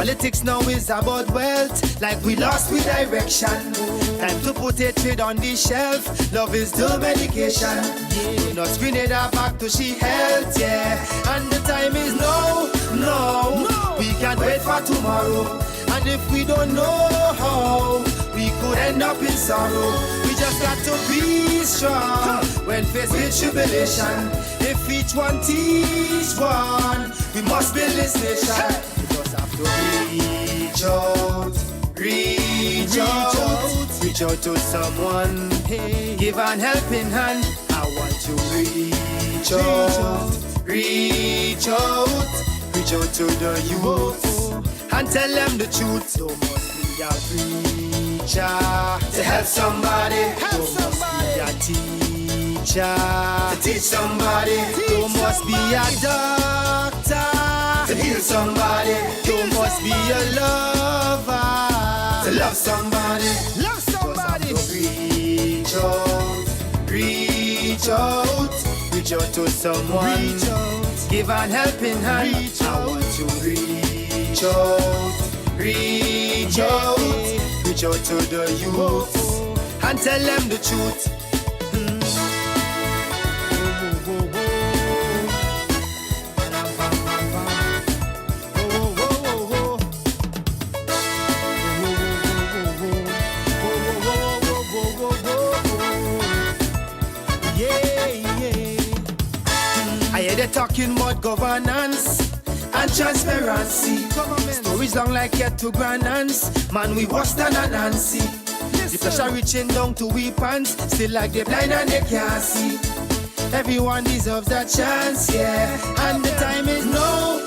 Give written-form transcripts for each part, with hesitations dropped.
Politics now is about wealth, like we lost with direction. Time to put a trade on the shelf. Love is the medication. Do not screen it up back to she health, yeah. And the time is no. We can't wait for tomorrow. And if we don't know how, we could end up in sorrow. We just got to be strong when faced with tribulation. If each one teach one, we must build this nation. We just have to reach out, reach out to someone, give an helping hand. I want to reach out to the youth and tell them the truth. Don't must be a preacher to help somebody. Don't must be a teacher to teach somebody. Don't must be a doctor to heal somebody. Don't must be a lover to love somebody. Love somebody. Reach out to someone. Give an helping hand. I want to reach out to the youth and tell them the truth. They're talking about governance and transparency. Stories long like yet to grandance. Man, we worse than a Nancy. The pressure reaching down to we pants. Still like they blind and they can't see. Everyone deserves a chance, yeah. And the time is no.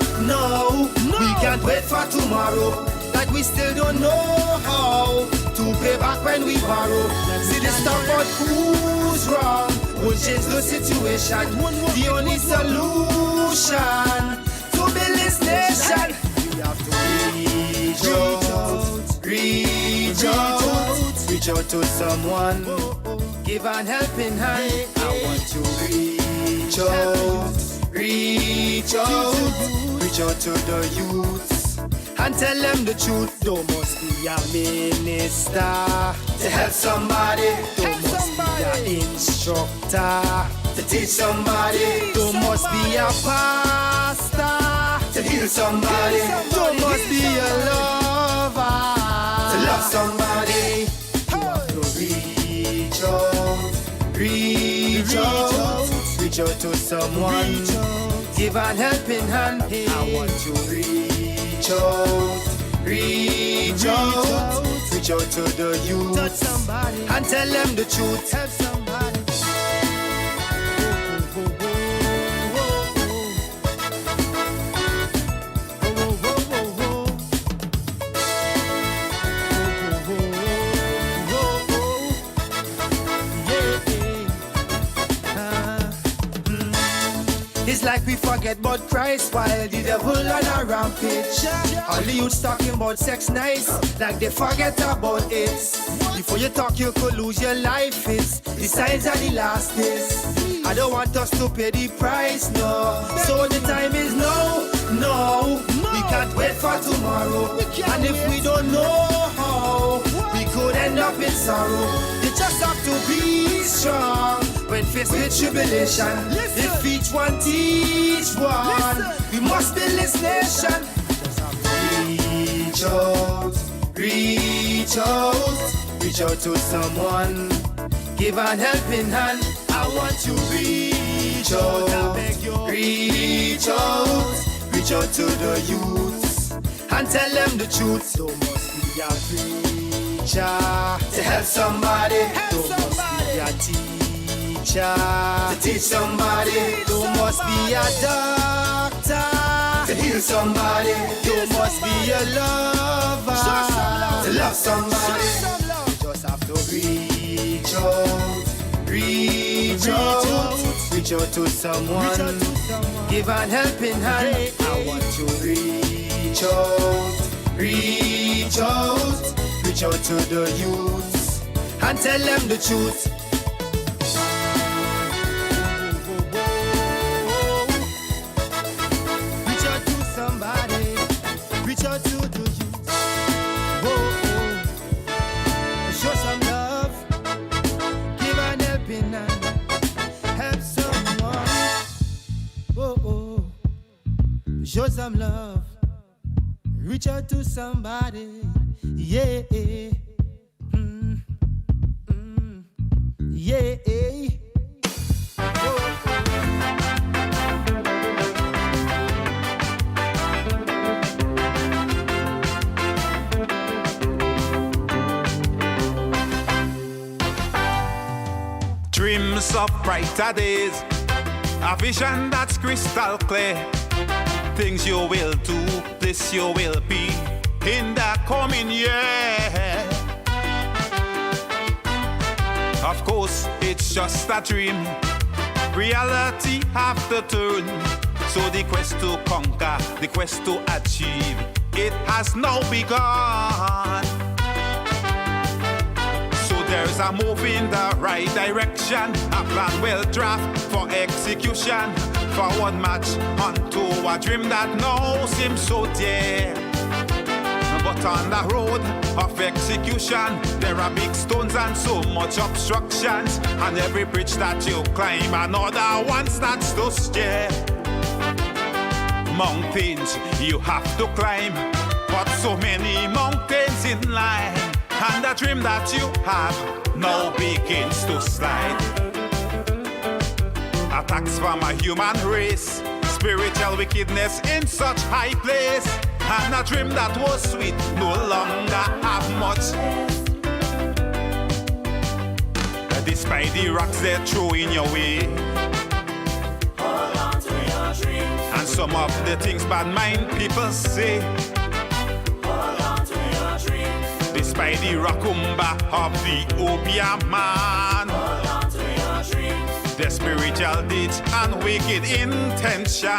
We can't wait for tomorrow. Like we still don't know how to pay back when we borrow. See the stuff about who's wrong will change the situation. The only solution to build this nation. We have to reach out to someone. Give an helping hand. I want to reach out to the youth and tell them the truth. Don't must be a minister to help somebody. Don't must be an instructor to teach somebody. Don't must be a pastor to heal somebody. Don't must be a lover to love somebody. You have to reach out to someone. Give an helping hand. I want to reach out to the youth and tell them the truth. Help somebody. It's like we forget about Christ while the devil on a rampage. All the youths talking about sex nice, like they forget about it. Before you talk, you could lose your life. It's the signs of the last days. I don't want us to pay the price, no. So the time is no. We can't wait for tomorrow. And if we don't know how, we could end up in sorrow. You just have to be strong when faced with tribulation. If each one teach one, we must build this nation. Reach out to someone. Give an helping hand. I want to reach out to the youth and tell them the truth. Don't must be a preacher to help somebody. Don't must be a teacher to teach somebody. Don't must be a doctor to heal somebody. Don't must be a lover to love somebody. You just have to reach out to someone. Give an helping hand. I want to reach out to the youth and tell them the truth. Reach out to somebody. Reach out to the some love. Reach out to somebody. Yeah. Yeah. Dreams of brighter days, a vision that's crystal clear. Things you will do, this you will be in the coming year. Of course, it's just a dream. Reality have to turn. So the quest to conquer, the quest to achieve, it has now begun. There's a move in the right direction, a plan well draft for execution. Forward march onto a dream that now seems so dear. But on the road of execution, there are big stones and so much obstructions. And every bridge that you climb, another one starts to stare. Mountains you have to climb, but so many mountains in line. And the dream that you have now begins to slide. Attacks from a human race, spiritual wickedness in such high place. And a dream that was sweet no longer have much. Despite the rocks they're throwing your way, hold on to your dreams. And some of the things bad mind people say, hold on to your dreams. Despite the racumba of the opium man, hold on to your dreams. The spiritual deeds and wicked intention,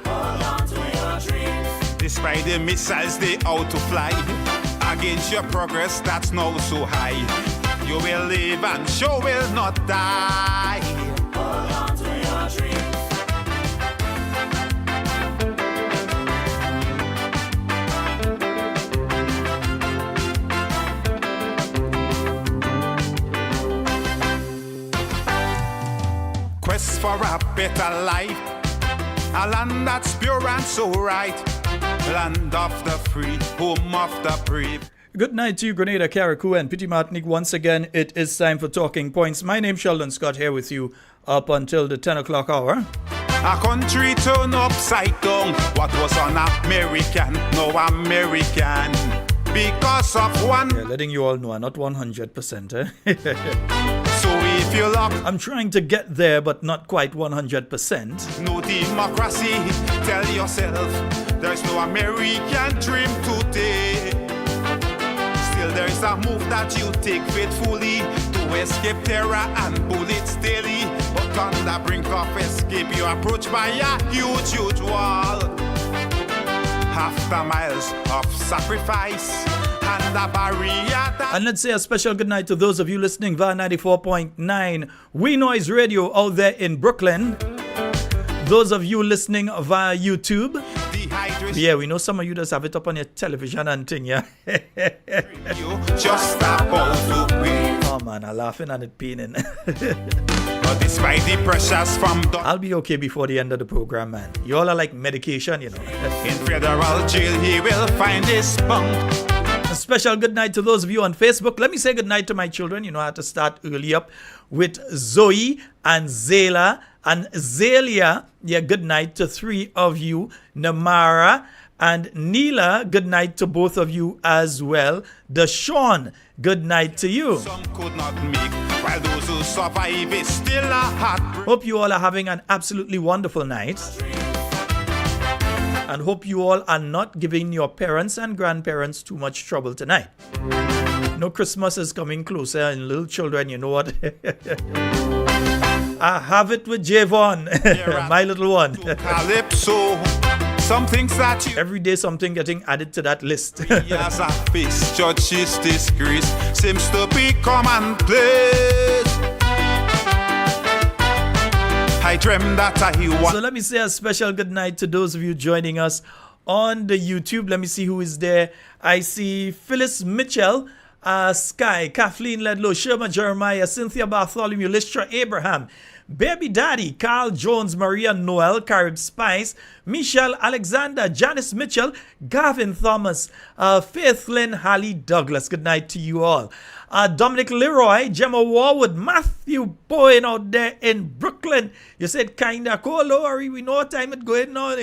hold on to your dreams. Despite the missiles they out to fly against your progress that's now so high, you will live and you will not die. Hold on to your dreams. Quest for a better life, a land that's pure and so right, land of the free, home of the brave. Good night to you, Grenada, Carriacou, and Petit Martinique. Once again, it is time for Talking Points. My name's Sheldon Scott, here with you up until the 10 o'clock hour. A country turned upside down. What was un-American, no American. Because of one. Yeah, letting you all know, I'm not 100%. So if you love, I'm trying to get there, but not quite 100%. No democracy, tell yourself, there's no American dream today. Still there is a move that you take faithfully to escape terror and bullets daily. But on the brink of escape, you approach by a huge, huge wall. After miles of sacrifice and the barrier that... And let's say a special good night to those of you listening via 94.9 We Noise Radio out there in Brooklyn. Those of you listening via YouTube. Yeah, we know some of you just have it up on your television and thing, yeah. Just about to win. Oh man, I'm laughing and it paining. But despite the pressures from I'll be okay before the end of the program, man. You all are like medication, you know. In federal jail, he will find his spunk. A special good night to those of you on Facebook. Let me say good night to my children. You know, I had to start early up with Zoe and Zayla and Zalia. Yeah, good night to three of you. Namara and Neela, good night to both of you as well. Deshaun, good night to you. Some could not make, while those who survive is still a heartbreak. Hope you all are having an absolutely wonderful night. And hope you all are not giving your parents and grandparents too much trouble tonight. No, Christmas is coming closer, and little children, you know what? I have it with Javon, my little one. Calypso, some things that you Every day something getting added to that list. as a face, judge's disgrace seems to be commonplace. I dreamt that I want. So let me say a special good night to those of you joining us on the YouTube. Let me see who is there. I see Phyllis Mitchell, Sky, Kathleen Ledlow, Sherma Jeremiah, Cynthia Bartholomew, Listra Abraham, Baby Daddy, Carl Jones, Maria Noel, Carib Spice, Michelle Alexander, Janice Mitchell, Gavin Thomas, Faithlyn Hallie Douglas. Good night to you all. Dominic Leroy, Gemma Warwood, Matthew Bowen out there in Brooklyn. You said kinda cold, don't worry, we know what time it's going on.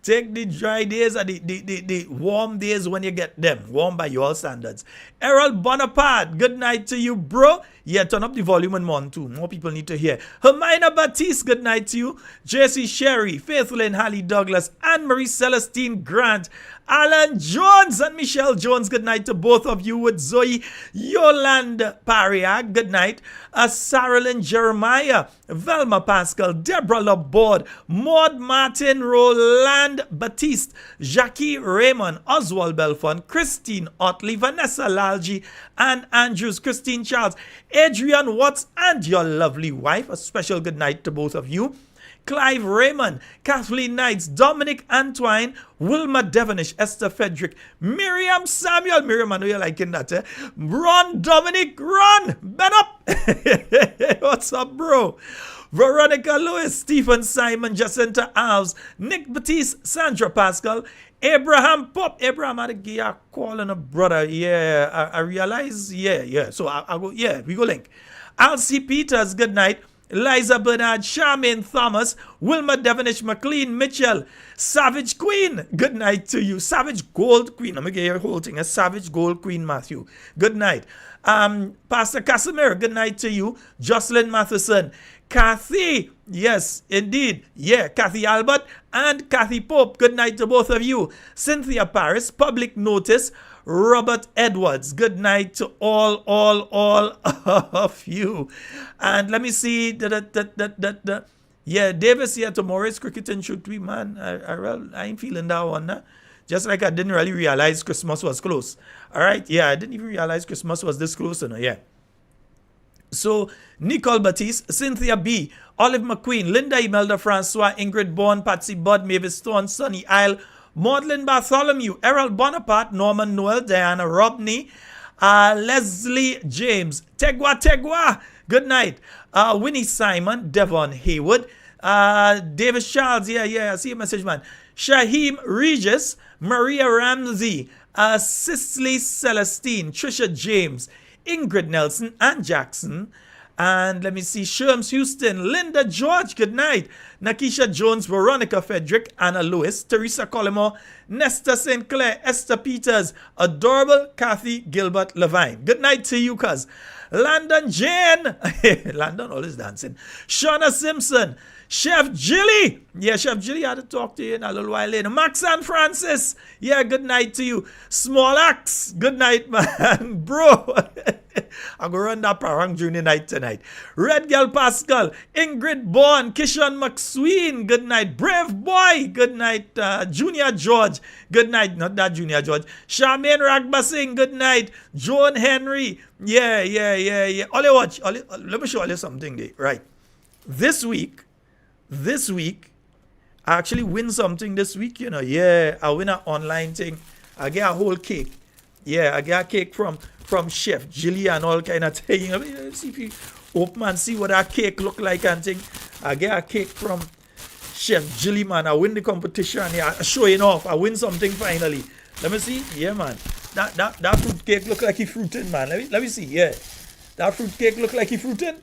Take the dry days and the warm days when you get them. Warm by your standards. Errol Bonaparte, good night to you, bro. Yeah, turn up the volume and one too. More people need to hear. Hermina Batiste, good night to you. Jessie Sherry, Faithlyn Hallie Douglas, Anne-Marie Celestine Grant, Alan Jones and Michelle Jones, good night to both of you. With Zoe Yolanda Pariag, good night. Saralyn Jeremiah, Velma Pascal, Deborah Laborde, Maud Martin, Roland Batiste, Jackie Raymond, Oswald Belfont, Christine Otley, Vanessa Lalji, Ann Andrews, Christine Charles, Adrian Watts, and your lovely wife. A special good night to both of you. Clive Raymond, Kathleen Knights, Dominic Antwine, Wilma Devonish, Esther Frederick, Miriam Samuel. Miriam, I know you're liking that, eh? Ron Dominic, run! Ben up! What's up, bro? Veronica Lewis, Stephen Simon, Jacinta Alves, Nick Batiste, Sandra Pascal, Abraham Pop. Abraham had to give a call on a brother. Yeah, I realize. Yeah. So I go, yeah, we go link. Alcy Peters, good night. Eliza Bernard, Charmaine Thomas, Wilma Devonish, McLean Mitchell, Savage Queen, good night to you. Savage Gold Queen, I'm going to get your whole thing. A Savage Gold Queen, Matthew, good night. Pastor Casimir, good night to you. Jocelyn Matheson, Kathy, yes, indeed. Yeah, Kathy Albert and Kathy Pope, good night to both of you. Cynthia Paris, Public Notice, Robert Edwards, good night to all of you. And let me see. Yeah, Davis here tomorrow is cricket and shoot we, man. I ain't feeling that one. Nah? Just like I didn't really realize Christmas was close. All right, yeah, I didn't even realize Christmas was this close. Yeah. So, Nicole Batiste, Cynthia B., Olive McQueen, Linda Imelda Francois, Ingrid Bourne, Patsy Budd, Mavis Stone, Sunny Isle, Maudlin Bartholomew, Errol Bonaparte, Norman Noel, Diana Robney, Leslie James, Tegwa, good night. Winnie Simon, Devon Haywood, David Charles, yeah, I see your message, man. Shaheem Regis, Maria Ramsey, Cicely Celestine, Trisha James, Ingrid Nelson, Ann Jackson, and let me see, Sherms Houston, Linda George, good night. Nakisha Jones, Veronica Frederick, Anna Lewis, Teresa Collymore, Nesta St. Clair, Esther Peters, Adorable Kathy Gilbert Levine. Good night to you, cuz. Landon Jane, Landon always dancing. Shauna Simpson, Chef Jilly. Yeah, Chef Jilly, I had to talk to you in a little while later. Max and Francis. Yeah, good night to you. Small Axe. Good night, man. Bro. I'm going to run that parang during the night tonight. Red Girl Pascal. Ingrid Bourne. Kishon McSween. Good night. Brave Boy. Good night. Junior George. Good night. Not that Junior George. Charmaine Ragbasing. Good night. Joan Henry. Yeah. Ollie watch. Let me show you something there. Right. This week, I actually win something this week, you know. Yeah, I win an online thing. I get a whole cake. Yeah, I get a cake from Chef Jilly and all kind of thing. Let's see if you open and see what that cake look like and thing. I get a cake from Chef Jilly, man. I win the competition. Yeah, showing off. I win something finally. Let me see. Yeah, man. That fruit cake look like he fruiting, man. Let me see. Yeah. That fruit cake look like he fruiting?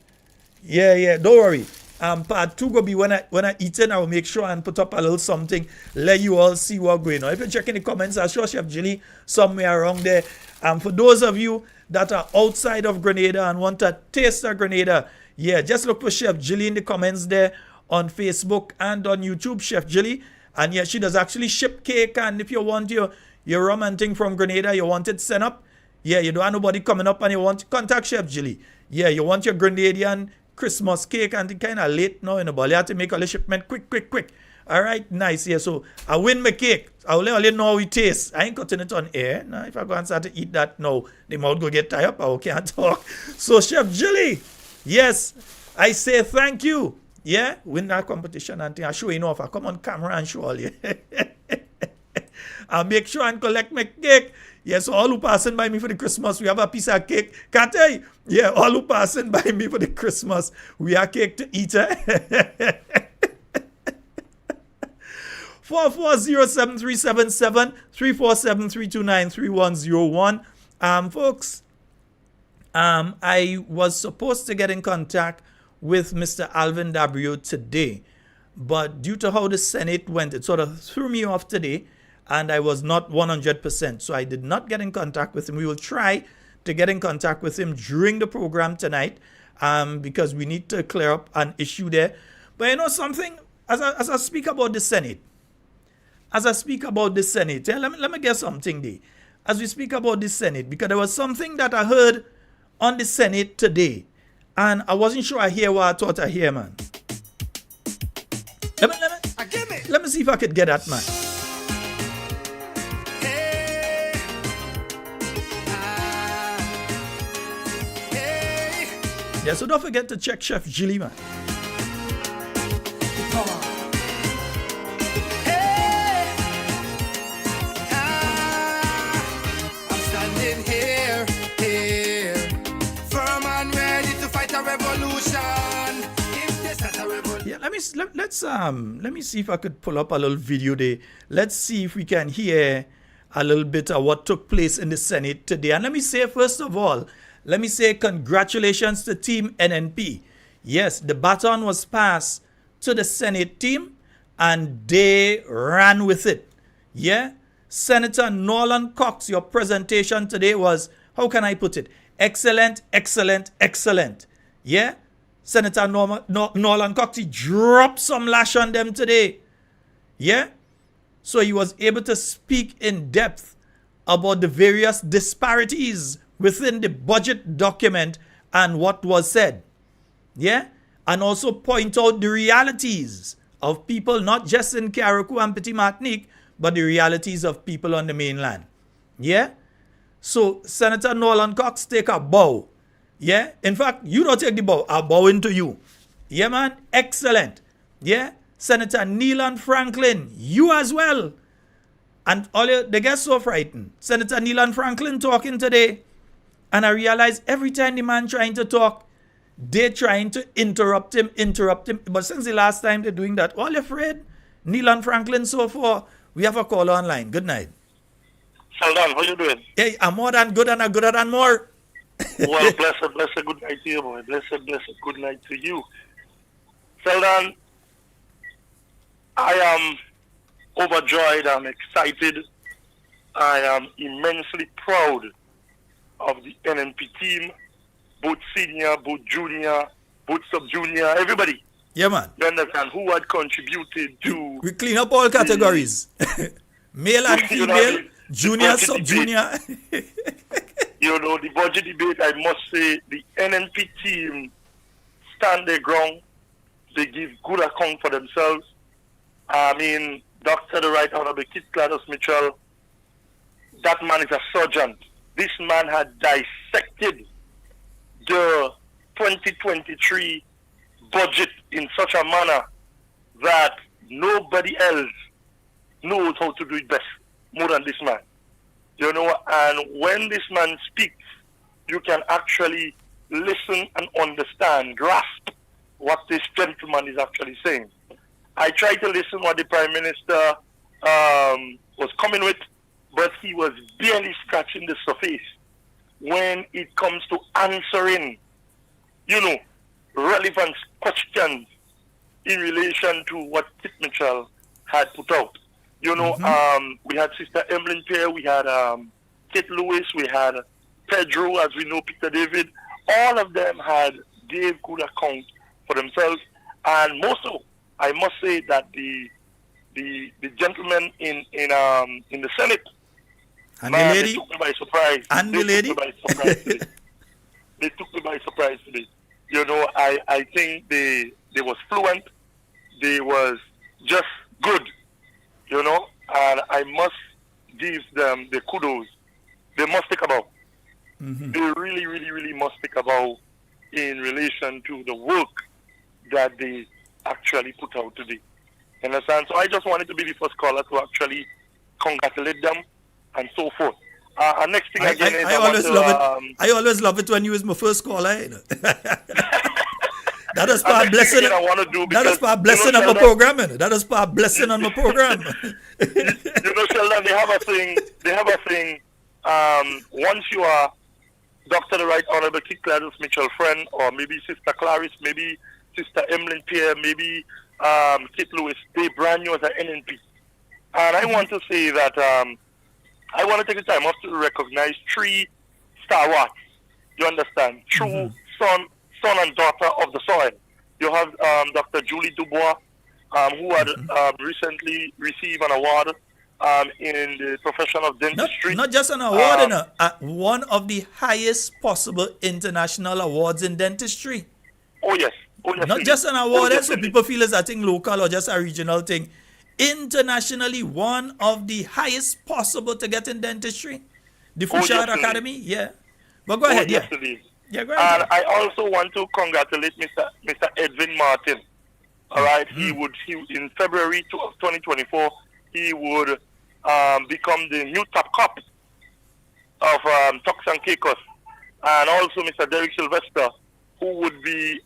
Yeah. Don't worry. Part 2 go be when I eat it, I will make sure and put up a little something, let you all see what's going on. If you check in the comments, I'll show Chef Jilly somewhere around there. For those of you that are outside of Grenada and want to taste a Grenada, yeah, just look for Chef Jilly in the comments there on Facebook and on YouTube, Chef Jilly. And yeah, she does actually ship cake. And if you want your rum and thing from Grenada, you want it sent up, yeah, you don't have nobody coming up and you want to contact Chef Jilly. Yeah, you want your Grenadian Christmas cake and it's kind of late now, you know, but you have to make all the shipment quick. All right, nice. Yeah, so I win my cake. I will let you know how it tastes. I ain't cutting it on air. Now, if I go and start to eat that now, the mouth go get tired up. I can't talk. So, Chef Jilly, yes, I say thank you. Yeah, win that competition and thing. I show you off. I come on camera and show all you. I'll make sure and collect my cake. Yes, all who passing by me for the Christmas, we have a piece of cake. Can't I? Yeah, all who passing by me for the Christmas, we have cake to eat. 4407377 347-329-3101. Folks, I was supposed to get in contact with Mr. Alvin Dabrio today, but due to how the Senate went, it sort of threw me off today, and I was not 100%, so I did not get in contact with him. We will try to get in contact with him during the program tonight, because we need to clear up an issue there. But you know something, as I speak about the Senate, let me get something there. As we speak about the Senate, because there was something that I heard on the Senate today, and I wasn't sure I hear what I thought I hear, man. Let me see if I could get that, man. Yeah, so don't forget to check Chef Jilly, man. Let me see if I could pull up a little video there. Let's see if we can hear a little bit of what took place in the Senate today. And let me say, first of all, let me say congratulations to Team NNP. Yes, the baton was passed to the Senate team, and they ran with it. Yeah, Senator Nolan Cox, your presentation today was, how can I put it? Excellent, excellent, excellent. Yeah. Senator Nolan Cox, he dropped some lash on them today. Yeah? So he was able to speak in depth about the various disparities within the budget document and what was said. Yeah? And also point out the realities of people not just in Carriacou and Petit Martinique, but the realities of people on the mainland. Yeah? So Senator Nolan Cox, take a bow. Yeah, in fact, you don't take the bow, I'll bow into you. Yeah, man, excellent. Yeah, Senator Neelan Franklin, you as well. And they get so frightened. Senator Neelan Franklin talking today, and I realize every time the man trying to talk, they're trying to interrupt him. But since the last time they're doing that, all afraid, Neelan Franklin so far, we have a caller online. Good night. Sheldon, how you doing? Hey, I'm more than good and I'm gooder than more. Well, blessed good night to you, boy. Blessed good night to you. Sheldon, I am overjoyed. I'm excited. I am immensely proud of the NNP team, both senior, both junior, both sub-junior, everybody. Yeah, man. You understand? Who had contributed to... We clean up all categories. Male and female, junior, sub-junior. You know, the budget debate, I must say, the NNP team stand their ground. They give good account for themselves. I mean, Dr. the Right Honorable Kit Gladys Mitchell, that man is a surgeon. This man had dissected the 2023 budget in such a manner that nobody else knows how to do it best more than this man. You know, and when this man speaks, you can actually listen and understand, grasp what this gentleman is actually saying. I tried to listen what the Prime Minister was coming with, but he was barely scratching the surface when it comes to answering, you know, relevant questions in relation to what Kit Mitchell had put out. You know, we had Sister Emlyn Pierre, we had Kate Lewis, we had Pedro, as we know, Peter David. All of them gave good account for themselves. And most so, I must say that the gentlemen in the Senate, and man, the lady, they took me by surprise. And the lady. They took me by surprise today. You know, I think they was fluent. They was just good. You know, and I must give them the kudos. They must think about. They really, really, really must think about in relation to the work that they actually put out today. Understand? So I just wanted to be the first caller to actually congratulate them, and so forth. And next thing again is I always love it. I always love it when you was my first caller. You know? That is part blessing. That is part blessing on my program. You know? That is part blessing on my program. Sheldon, they have a thing. Once you are Dr. the Right Honorable Kit Gladys Mitchell Friend, or maybe Sister Clarice, maybe Sister Emlyn Pierre, maybe Kit Lewis, they brand you as an NNP. And I want to say that I want to take the time off to recognize 3 stalwarts. You understand? True son and daughter of the soil. You have Dr. Julie Dubois, who had recently received an award in the profession of dentistry. Not just an award, one of the highest possible international awards in dentistry. Oh yes. Not just an award, so people feel it's a thing local or just a regional thing. Internationally, one of the highest possible to get in dentistry. The Fouchard Academy, yeah. But go ahead, yes, it is. Yeah, go ahead. And I also want to congratulate Mr. Edwin Martin. All right, he in February 2024, he would become the new top cop of Turks and Caicos, and also Mr. Derek Sylvester, who would be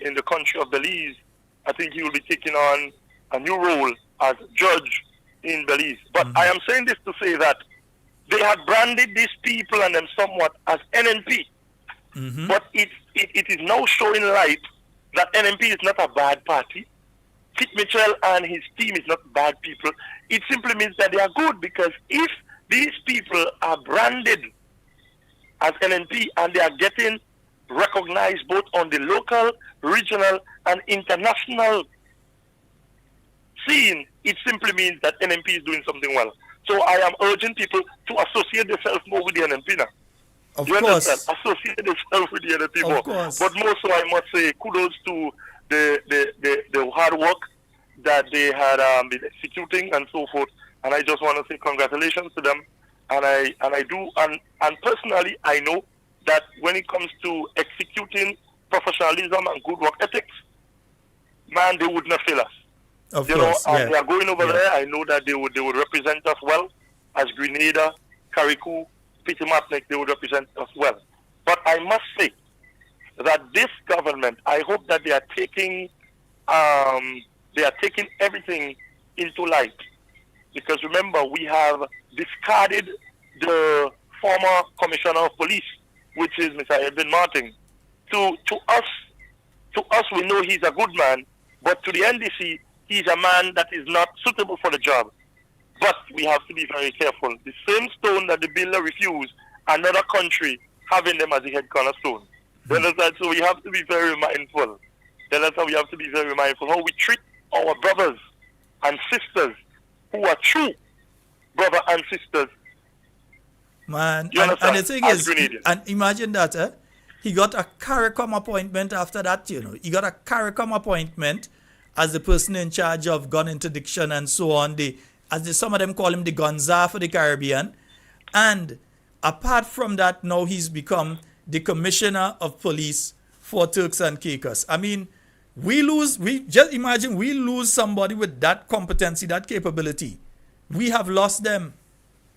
in the country of Belize. I think he will be taking on a new role as judge in Belize. But I am saying this to say that they had branded these people and them somewhat as NNP. But it is now showing light that NNP is not a bad party. Kit Mitchell and his team is not bad people. It simply means that they are good, because if these people are branded as NNP and they are getting recognized both on the local, regional, and international scene, it simply means that NNP is doing something well. So I am urging people to associate themselves more with the NNP now. Of you course. Understand? Associate themselves with the NNP more. Of course. But more so, I must say kudos to the hard work that they had been executing and so forth. And I just want to say congratulations to them. And I personally, I know that when it comes to executing professionalism and good work ethics, man, they would not fail us. Of course, and they are going over there. I know that they would represent us well as Grenada, Carriacou, Peter Martinique. They would represent us well. But I must say that this government, I hope that they are taking everything into light, because remember, we have discarded the former commissioner of police, which is Mr. Edwin Martin. To us, we know he's a good man, but to the NDC, he's a man that is not suitable for the job. But we have to be very careful. The same stone that the builder refused, another country having them as the head cornerstone. So we have to be very mindful. That's how we have to be very mindful. How we treat our brothers and sisters who are true brother and sisters. Man, and the thing is, and imagine that, he got a CARICOM appointment after that, He got a CARICOM appointment as the person in charge of gun interdiction and so on. Some of them call him the Gonza for the Caribbean. And apart from that, now he's become the commissioner of police for Turks and Caicos. I mean, just imagine we lose somebody with that competency, that capability. We have lost them,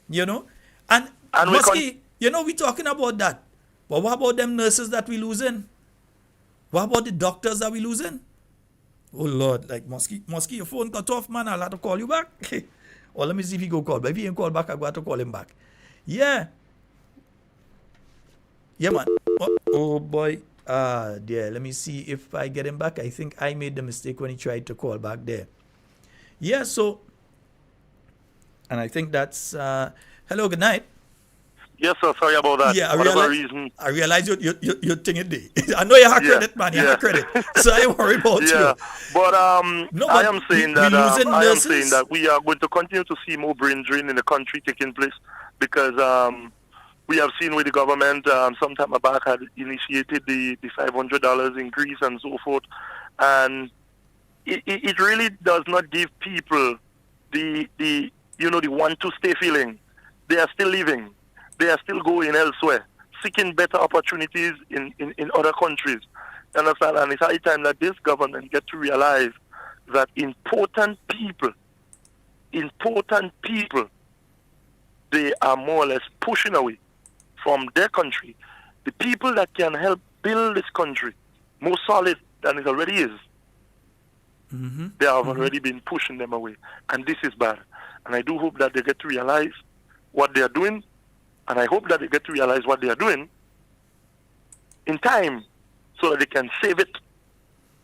And Muskie, we're talking about that. But what about them nurses that we losing? What about the doctors that we losing? Oh, Lord, like Muskie, your phone cut off, man. I'll have to call you back. Or let me see if he go call. But if he ain't call back, I'll have to call him back. Yeah. Yeah, man. Oh boy. There. Let me see if I get him back. I think I made the mistake when he tried to call back there. Yeah, so. And I think that's. Hello, good night. Yes, sir. Sorry about that. Yeah, I realize you're thinking it. I know you have credit, man. You have credit. So I worry about you. But I am saying that we are going to continue to see more brain drain in the country taking place, because we have seen where the government some time back had initiated the $500 increase and so forth, and it really does not give people the want to stay feeling. They are still living. They are still going elsewhere, seeking better opportunities in other countries. You understand? And it's high time that this government get to realize that important people are more or less pushing away from their country the people that can help build this country more solid than it already is. They have already been pushing them away. And this is bad. And I do hope that they get to realize what they are doing. And I hope that they get to realize what they are doing in time so that they can save it.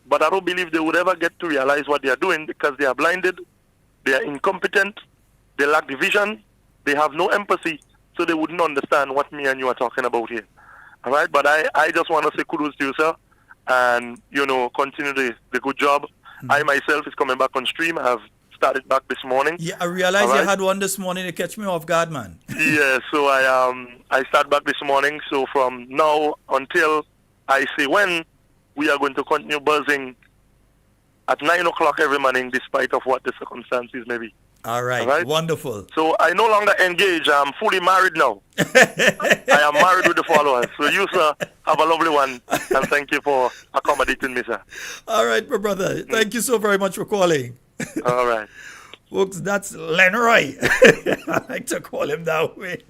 But I don't believe they would ever get to realize what they are doing because they are blinded, they are incompetent, they lack the vision, they have no empathy, so they wouldn't understand what me and you are talking about here. All right? But I just want to say kudos to you, sir, and, you know, continue the good job. I myself is coming back on stream. I have started back this morning. Yeah, I realized you had one this morning to catch me off guard, man. Yeah, so I start back this morning. So from now until I say when, we are going to continue buzzing at 9 o'clock every morning, despite of what the circumstances may be. All right, wonderful. So I no longer engage. I'm fully married now. I am married with the followers. So you, sir, have a lovely one, and thank you for accommodating me, sir. All right, my brother. Thank you so very much for calling. All right. Folks, that's Lenroy. I like to call him that way.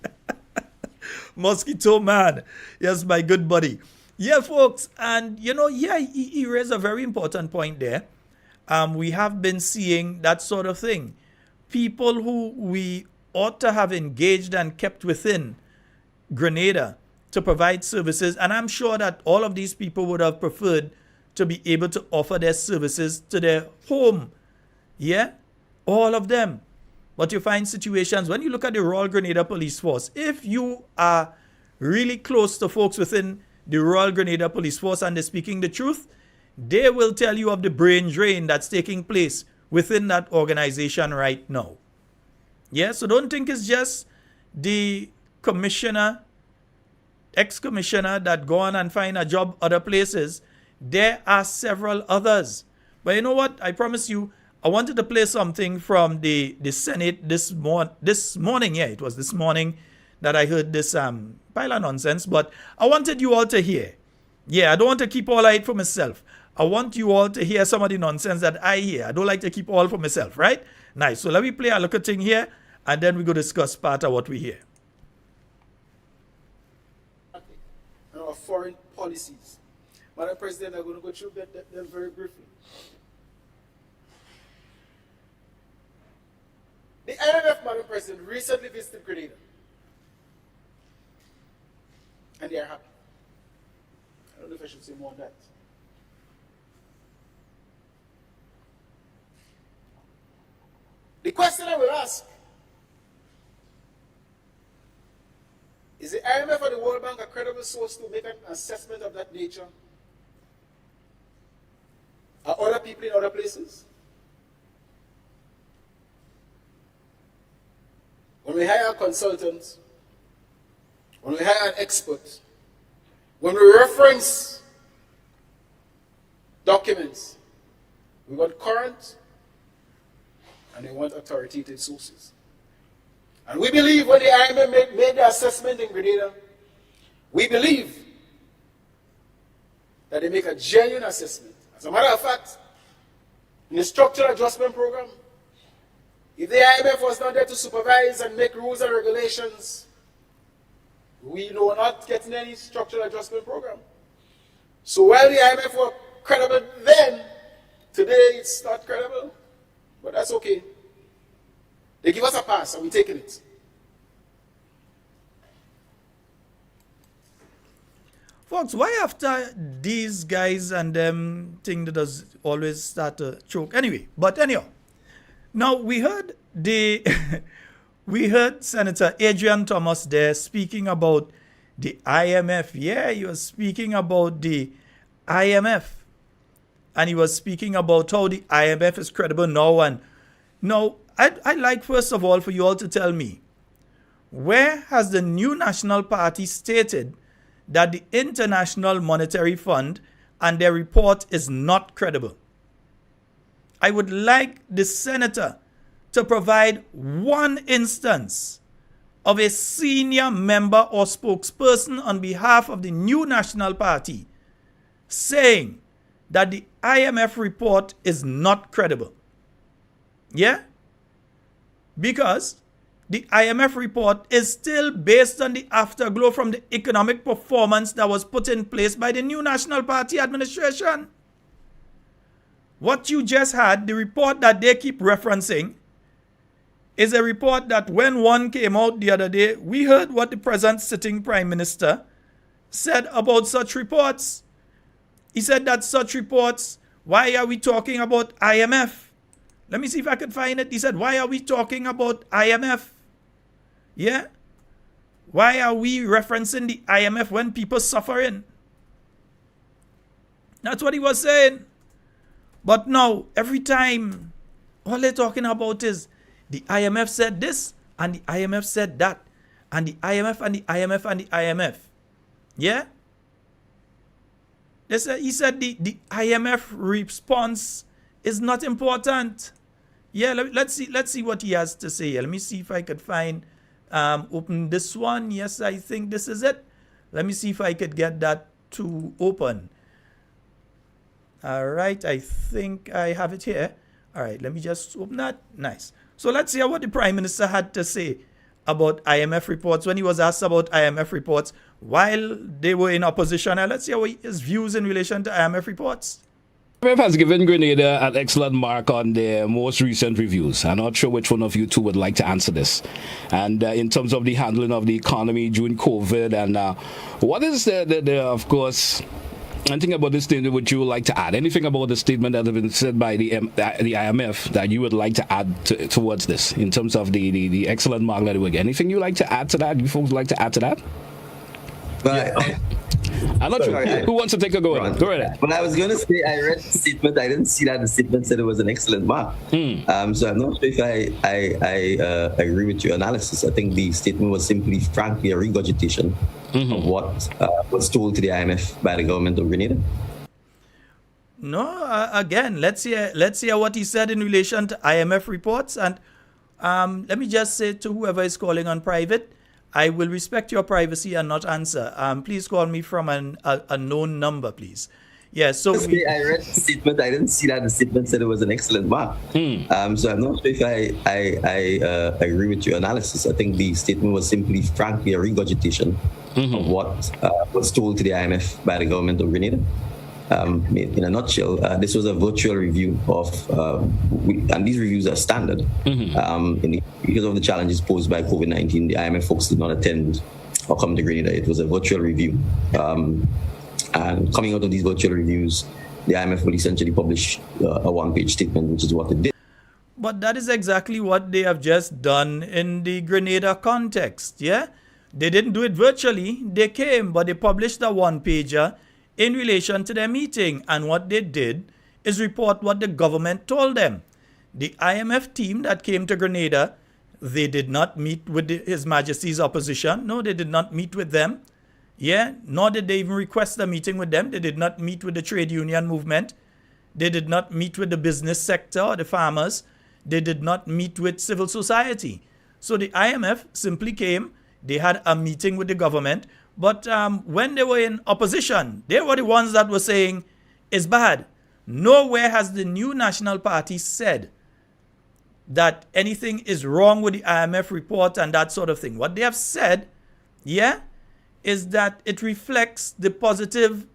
Mosquito Man. Yes, my good buddy. Yeah, folks, and you know, he raised a very important point there. We have been seeing that sort of thing. People who we ought to have engaged and kept within Grenada to provide services, and I'm sure that all of these people would have preferred to be able to offer their services to their home. Yeah, all of them. But you find situations, when you look at the Royal Grenada Police Force, if you are really close to folks within the Royal Grenada Police Force and they're speaking the truth, they will tell you of the brain drain that's taking place within that organization right now. Yeah, so don't think it's just the commissioner, ex-commissioner that go on and find a job other places. There are several others. But you know what? I promise you, I wanted to play something from the Senate this morning. Yeah, it was this morning that I heard this pile of nonsense. But I wanted you all to hear. Yeah, I don't want to keep all of it for myself. I want you all to hear some of the nonsense that I hear. I don't like to keep all for myself, right? Nice. So let me play a little thing here, and then we go discuss part of what we hear. Our foreign policies. Madam President, I'm going to go through them very briefly. The IMF, Madam President, recently visited Grenada. And they are happy. I don't know if I should say more on that. The question I will ask, is the IMF or the World Bank a credible source to make an assessment of that nature? Are other people in other places? When we hire consultants, when we hire an expert, when we reference documents, we want current and we want authoritative sources. And we believe when the IMF made the assessment in Grenada, we believe that they make a genuine assessment. As a matter of fact, in the structural adjustment program, if the IMF was not there to supervise and make rules and regulations, we were not getting any structural adjustment program. So while the IMF were credible then, today it's not credible. But that's okay. They give us a pass and we're taking it. Folks, why after these guys and them thing that does always start to choke? Anyway, but anyhow. Now we heard we heard Senator Adrian Thomas there speaking about the IMF. Yeah, he was speaking about the IMF. And he was speaking about how the IMF is credible now. And now, I'd like, first of all, for you all to tell me, where has the new National Party stated that the International Monetary Fund and their report is not credible? I would like the senator to provide one instance of a senior member or spokesperson on behalf of the new National Party saying that the IMF report is not credible. Yeah? Because the IMF report is still based on the afterglow from the economic performance that was put in place by the new National Party administration. What you just had, the report that they keep referencing, is a report that when one came out the other day, we heard what the present sitting Prime Minister said about such reports. He said that such reports, why are we talking about IMF? Let me see if I can find it. He said, why are we talking about IMF? Yeah? Why are we referencing the IMF when people suffering? That's what he was saying. But now, every time, all they're talking about is the IMF said this, and the IMF said that, and the IMF, and the IMF, and the IMF. Yeah? He said the IMF response is not important. Yeah, let's see what he has to say. Let me see if I could find, open this one. Yes, I think this is it. Let me see if I could get that to open. All right, I think I have it here. All right, let me just open that. Nice. So let's hear what the Prime Minister had to say about IMF reports when he was asked about IMF reports while they were in opposition. And let's hear his views in relation to IMF reports. IMF has given Grenada an excellent mark on their most recent reviews. I'm not sure which one of you two would like to answer this. And in terms of the handling of the economy during COVID, and what is the of course, anything about this statement would you would like to add? Anything about the statement that has been said by the IMF that you would like to add towards this in terms of the excellent mark that they would get? Anything you like to add to that? You folks would like to add to that? But I'm not sure. Who wants to take a go at it? Go ahead. But I was going to say, I read the statement. I didn't see that the statement said it was an excellent mark. So I'm not sure if I agree with your analysis. I think the statement was simply, frankly, a regurgitation of what was told to the IMF by the government of Grenada. No, again, let's hear what he said in relation to IMF reports. And let me just say to whoever is calling on private, I will respect your privacy and not answer. Please call me from a known number, please. Yes. So I read the statement. I didn't see that the statement said it was an excellent mark. So I'm not sure if I agree with your analysis. I think the statement was simply, frankly, a regurgitation of what was told to the IMF by the government of Grenada. In a nutshell, this was a virtual review of, and these reviews are standard. Because of the challenges posed by COVID-19, the IMF folks did not attend or come to Grenada. It was a virtual review. And coming out of these virtual reviews, the IMF will essentially publish a one-page statement, which is what it did. But that is exactly what they have just done in the Grenada context, yeah? They didn't do it virtually. They came, but they published a one-pager in relation to their meeting. And what they did is report what the government told them. The IMF team that came to Grenada, they did not meet with His Majesty's opposition. No, they did not meet with them. Yeah, nor did they even request a meeting with them. They did not meet with the trade union movement. They did not meet with the business sector or the farmers. They did not meet with civil society. So the IMF simply came. They had a meeting with the government. But when they were in opposition, they were the ones that were saying, it's bad. Nowhere has the new National Party said that anything is wrong with the IMF report and that sort of thing. What they have said, yeah, is that it reflects the positive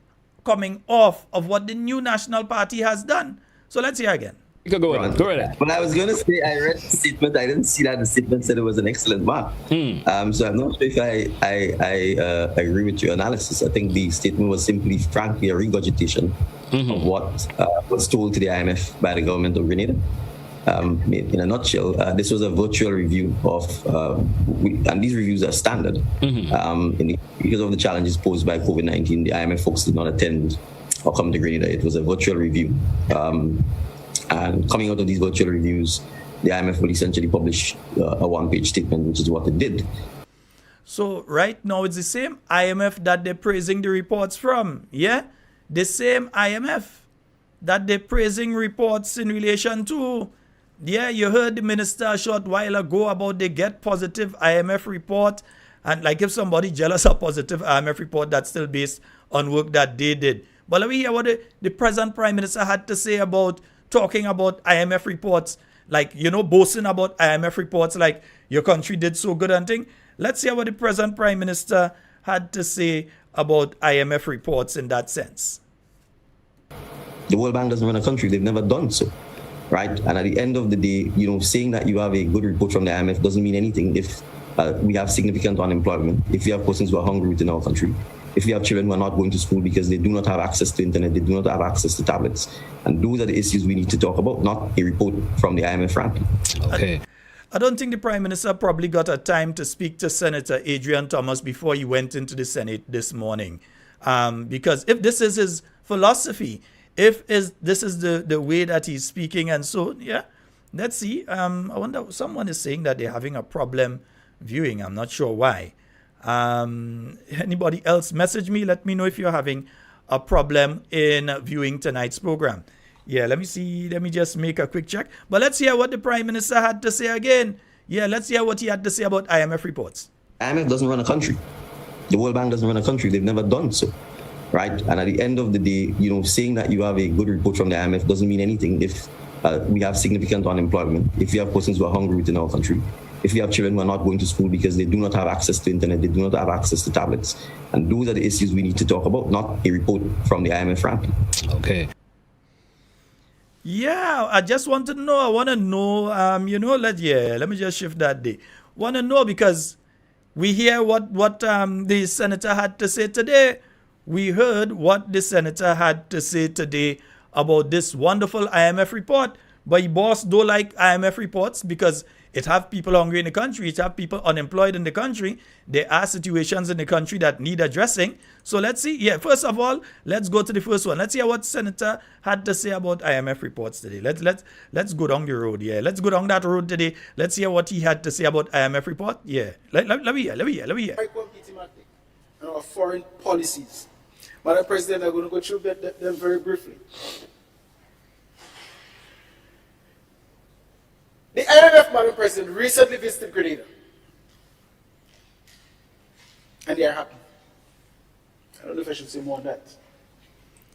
coming off of what the new National Party has done. So let's hear again. Go ahead. But I was going to say, I read the statement. I didn't see that the statement said it was an excellent mark. So I'm not sure if I agree with your analysis. I think the statement was simply, frankly, a regurgitation of what was told to the IMF by the government of Grenada. In a nutshell, this was a virtual review of, and these reviews are standard. Because of the challenges posed by COVID-19, the IMF folks did not attend or come to Grenada. It was a virtual review. And coming out of these virtual reviews, the IMF will essentially publish a one-page statement, which is what it did. So right now, it's the same IMF that they're praising the reports from. Yeah? The same IMF that they're praising reports in relation to. Yeah, you heard the minister a short while ago about they get positive IMF report. And like if somebody jealous of positive IMF report, that's still based on work that they did. But let me hear what the present Prime Minister had to say about talking about IMF reports like, boasting about IMF reports like your country did so good and thing. Let's hear what the present Prime Minister had to say about IMF reports in that sense. The World Bank doesn't run a country. They've never done so, right? And at the end of the day, saying that you have a good report from the IMF doesn't mean anything if we have significant unemployment, if we have persons who are hungry within our country, if we have children who are not going to school because they do not have access to internet, they do not have access to tablets. And those are the issues we need to talk about, not a report from the IMF, frankly. Okay. I don't think the Prime Minister probably got a time to speak to Senator Adrian Thomas before he went into the Senate this morning. Because if this is his philosophy, if this is the way that he's speaking, and so, yeah, let's see. I wonder, someone is saying that they're having a problem viewing. I'm not sure why. Anybody else message me? Let me know if you're having a problem in viewing tonight's program. Yeah, let me see. Let me just make a quick check. But let's hear what the Prime Minister had to say again. Yeah, let's hear what he had to say about IMF reports. IMF doesn't run a country. The World Bank doesn't run a country. They've never done so, right? And at the end of the day, saying that you have a good report from the IMF doesn't mean anything if we have significant unemployment, if we have persons who are hungry within our country, if we have children who are not going to school because they do not have access to internet, they do not have access to tablets. And those are the issues we need to talk about, not a report from the IMF, frankly. Okay. Yeah, I just want to know. I want to know, let me just shift that day. Want to know because we hear what the senator had to say today. We heard what the senator had to say today about this wonderful IMF report. But your boss don't like IMF reports because it have people hungry in the country. It have people unemployed in the country. There are situations in the country that need addressing. So let's see. Yeah, first of all, let's go to the first one. Let's hear what Senator had to say about IMF reports today. Let's go down the road. Yeah, let's go down that road today. Let's hear what he had to say about IMF report. Yeah, let me hear. And our foreign policies. Madam President, I'm going to go through them very briefly. The IMF, Madam President, recently visited Grenada. And they are happy. I don't know if I should say more on that.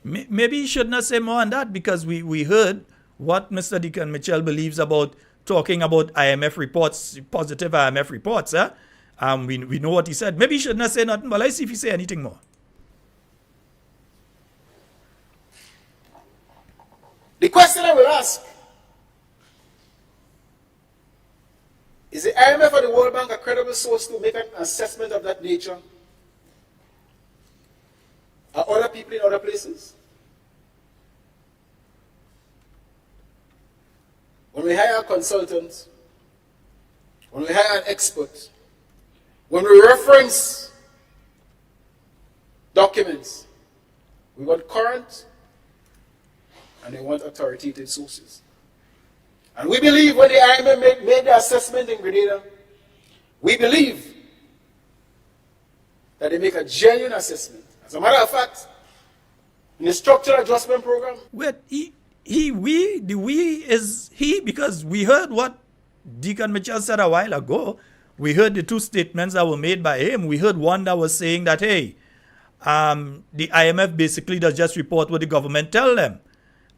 Maybe you should not say more on that because we heard what Mr. Deacon Mitchell believes about talking about IMF reports, positive IMF reports. We know what he said. Maybe you should not say nothing, but let's see if he say anything more. The question I will ask, is the IMF or the World Bank a credible source to make an assessment of that nature? Are other people in other places? When we hire consultants, when we hire an expert, when we reference documents, we want current and they want authoritative sources. And we believe when the IMF made the assessment in Grenada, we believe that they make a genuine assessment. As a matter of fact, in the structural adjustment program. Wait, because we heard what Deacon Mitchell said a while ago. We heard the two statements that were made by him. We heard one that was saying that, hey, the IMF basically does just report what the government tell them.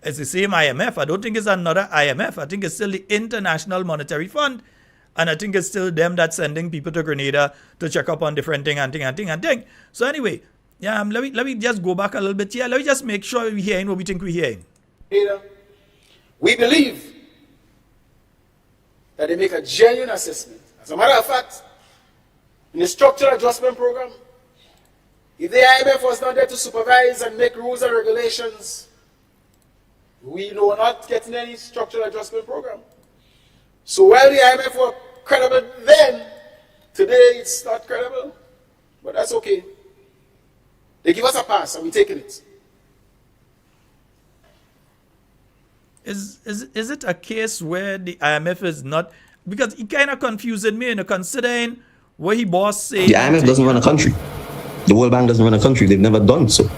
It's the same IMF. I don't think it's another IMF. I think it's still the International Monetary Fund. And I think it's still them that's sending people to Grenada to check up on different thing. So anyway, let me just go back a little bit here. Let me just make sure we're hearing what we think we're hearing. We believe that they make a genuine assessment. As a matter of fact, in the structural adjustment program, if the IMF was not there to supervise and make rules and regulations, we were not getting any structural adjustment program. So while the IMF were credible then, today it's not credible. But that's okay. They give us a pass and we're taking it. Is it a case where the IMF is not, because it kind of confusing me, considering what he boss saying. The IMF doesn't run a country. The World Bank doesn't run a country. They've never done so,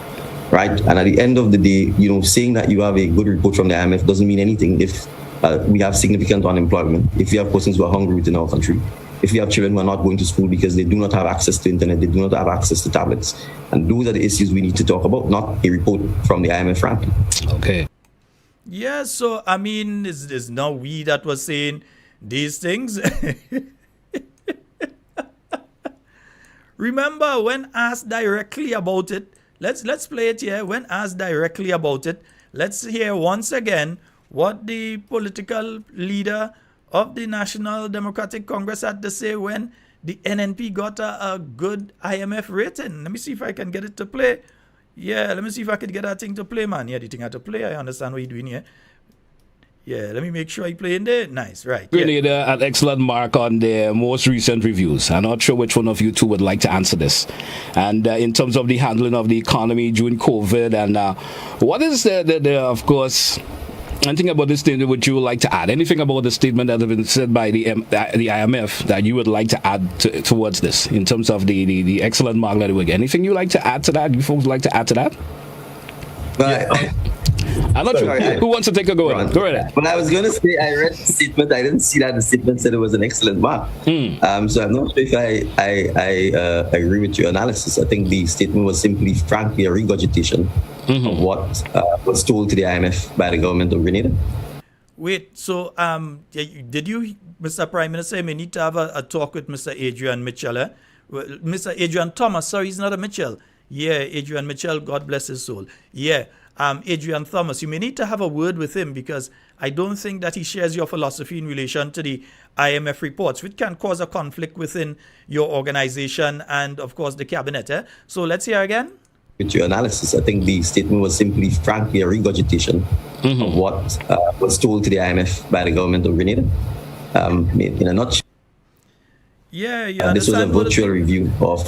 right? And at the end of the day, saying that you have a good report from the IMF doesn't mean anything if we have significant unemployment, if we have persons who are hungry within our country, if we have children who are not going to school because they do not have access to internet, they do not have access to tablets. And those are the issues we need to talk about, not a report from the IMF, frankly. Okay. Yeah, so I mean, it's not we that was saying these things. Remember, when asked directly about it, let's play it here. When asked directly about it, let's hear once again what the political leader of the National Democratic Congress had to say when the NNP got a good IMF rating. Let me see if I can get it to play. Yeah, let me see if I can get that thing to play, man. Yeah, the thing had to play. I understand what you're doing here. Yeah, let me make sure I play in there. Nice, right. Grenada, an excellent mark on their most recent reviews. I'm not sure which one of you two would like to answer this. And in terms of the handling of the economy during COVID, and what is the of course, anything about this statement would you like to add? Anything about the statement that has been said by the IMF that you would like to add towards this in terms of the excellent mark that we get? Anything you like to add to that? You folks like to add to that? I'm not sure. Who wants to take a go at it? Go ahead. Well, I was going to say, I read the statement. I didn't see that the statement said it was an excellent mark. So I'm not sure if I agree with your analysis. I think the statement was simply, frankly, a regurgitation of what was told to the IMF by the government of Grenada. Wait, so did you, Mr. Prime Minister, may need to have a talk with Mr. Adrian Mitchell, Mr. Adrian Thomas, sorry, he's not a Mitchell. Yeah, Adrian Mitchell, God bless his soul. Yeah, Adrian Thomas, you may need to have a word with him because I don't think that he shares your philosophy in relation to the IMF reports, which can cause a conflict within your organization and, of course, the cabinet. So let's hear again. With your analysis, I think the statement was simply, frankly, a regurgitation of what was told to the IMF by the government of Grenada. In a nutshell, this was a virtual review of.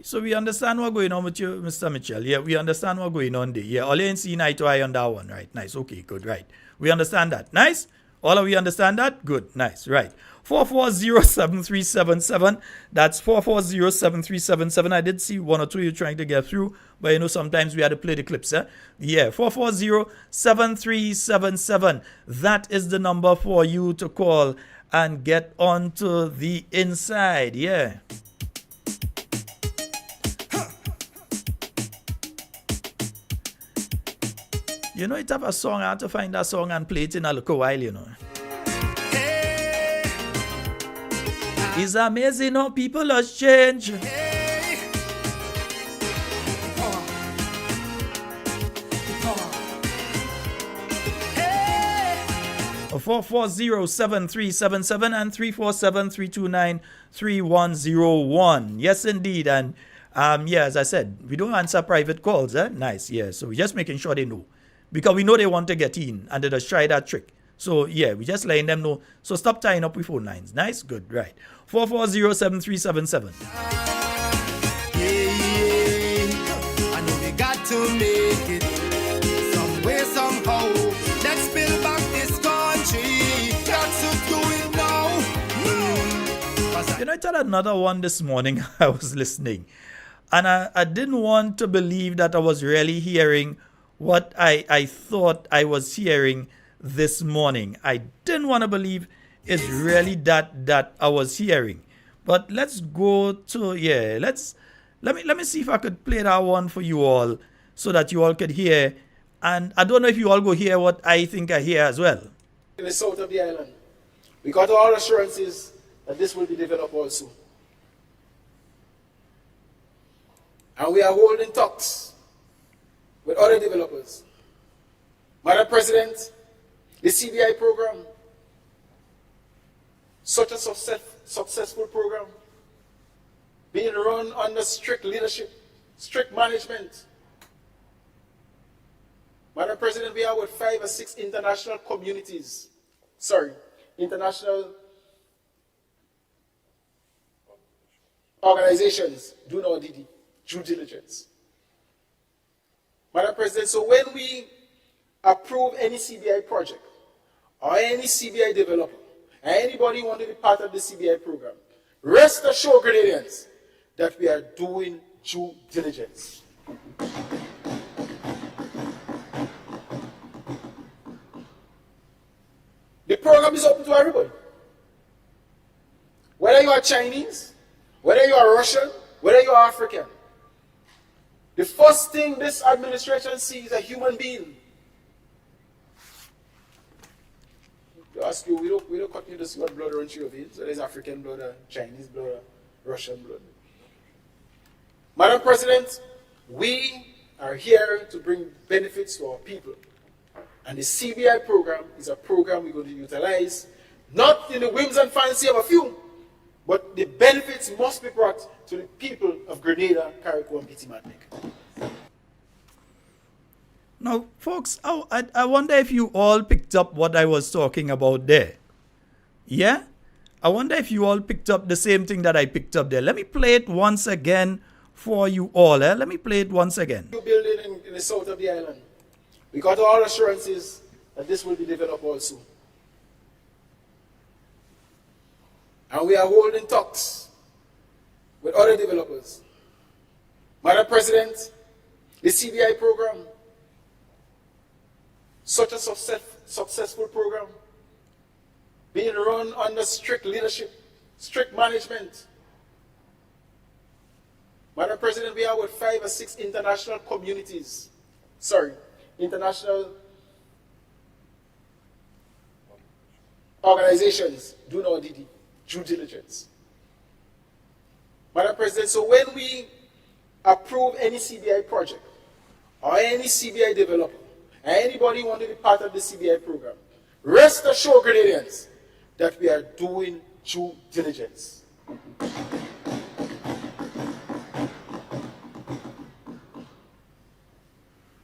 So we understand what's going on with you, Mr. Mitchell. Yeah, we understand what's going on there. Yeah, all you ain't seen eye to eye on that one, right? Nice. Okay, good, right. We understand that. Nice. All of you understand that? Good, nice, right. 440-7377. That's 440-7377. I did see one or two you trying to get through, but you know sometimes we had to play the clips, Yeah, 440-7377. That is the number for you to call and get onto the inside, yeah. You know, it have a song, I have to find that song and play it in a little while, you know. It's amazing how people have changed. 440-7377 and 347-329-3101. Yes, indeed. And yeah, as I said, we don't answer private calls. Nice, yeah. So we're just making sure they know. Because we know they want to get in and they just try that trick. So yeah, we just letting them know. So stop tying up with phone lines. Nice, good, right. 440-7377. I know we got to make it some way, somehow. Let's build back this country. Got to do it now. You know, I had another one this morning. I was listening. And I didn't want to believe that I was really hearing what I thought I was hearing this morning. I didn't want to believe it's really that I was hearing. But let's go to, yeah, let me see if I could play that one for you all so that you all could hear. And I don't know if you all go hear what I think I hear as well. In the south of the island, we got all assurances that this will be developed also. And we are holding talks with other developers. Madam President, the CBI program, such a successful program, being run under strict leadership, strict management. Madam President, we are with 5 or 6 international organizations doing our due diligence. Madam President, so when we approve any CBI project or any CBI developer, and anybody want to be part of the CBI program, rest assured, Grenadians, that we are doing due diligence. The program is open to everybody. Whether you are Chinese, whether you are Russian, whether you are African. The first thing this administration sees is a human being. to ask you, we don't continue to see what blood runs through your veins. So there's African blood, Chinese blood, Russian blood. Madam President, we are here to bring benefits to our people. And the CBI program is a program we're going to utilize, not in the whims and fancy of a few, but the benefits must be brought to the people of Grenada, Carriacou, and Petit Martinique. Now, folks, I wonder if you all picked up what I was talking about there. Yeah? I wonder if you all picked up the same thing that I picked up there. Let me play it once again for you all. Let me play it once again. New building in the south of the island. We got all assurances that this will be developed also. And we are holding talks with other developers. Madam President, the CBI program, such a successful program, being run under strict leadership, strict management. Madam President, we have with 5 or 6 international organizations doing our due diligence. Madam President, so when we approve any CBI project or any CBI developer, and anybody want to be part of the CBI program, rest assured, Grenadians, that we are doing due diligence.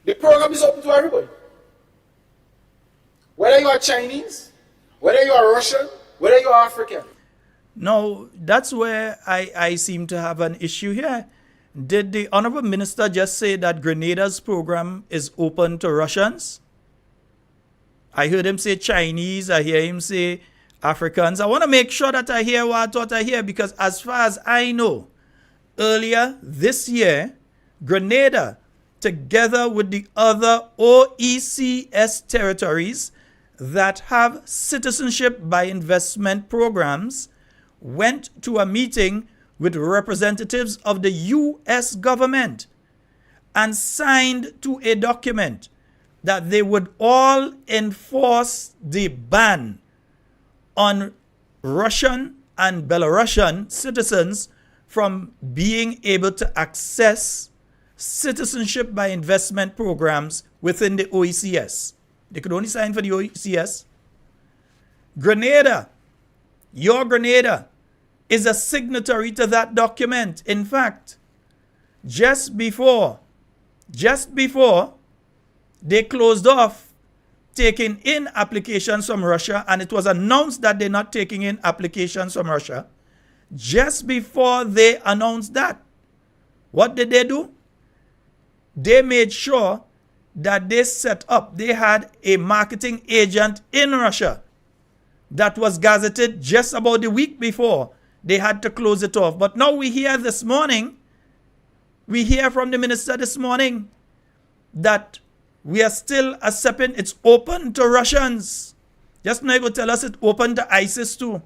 The program is open to everybody. Whether you are Chinese, whether you are Russian, whether you are African. No, that's where I seem to have an issue here. Did the Honorable Minister just say that Grenada's program is open to Russians? I heard him say Chinese. I hear him say Africans. I want to make sure that I hear what I thought I hear, because as far as I know, earlier this year, Grenada, together with the other OECS territories that have citizenship by investment programs, went to a meeting with representatives of the U.S. government and signed to a document that they would all enforce the ban on Russian and Belarusian citizens from being able to access citizenship by investment programs within the OECS. They could only sign for the OECS. Grenada, your Grenada, is a signatory to that document. In fact, just before they closed off taking in applications from Russia, and it was announced that they're not taking in applications from Russia, just before they announced that, what did they do? They made sure that they had a marketing agent in Russia that was gazetted just about the week before they had to close it off. But now we hear from the minister this morning that we are still accepting it's open to Russians. Just now you're going to tell us it's open to ISIS too.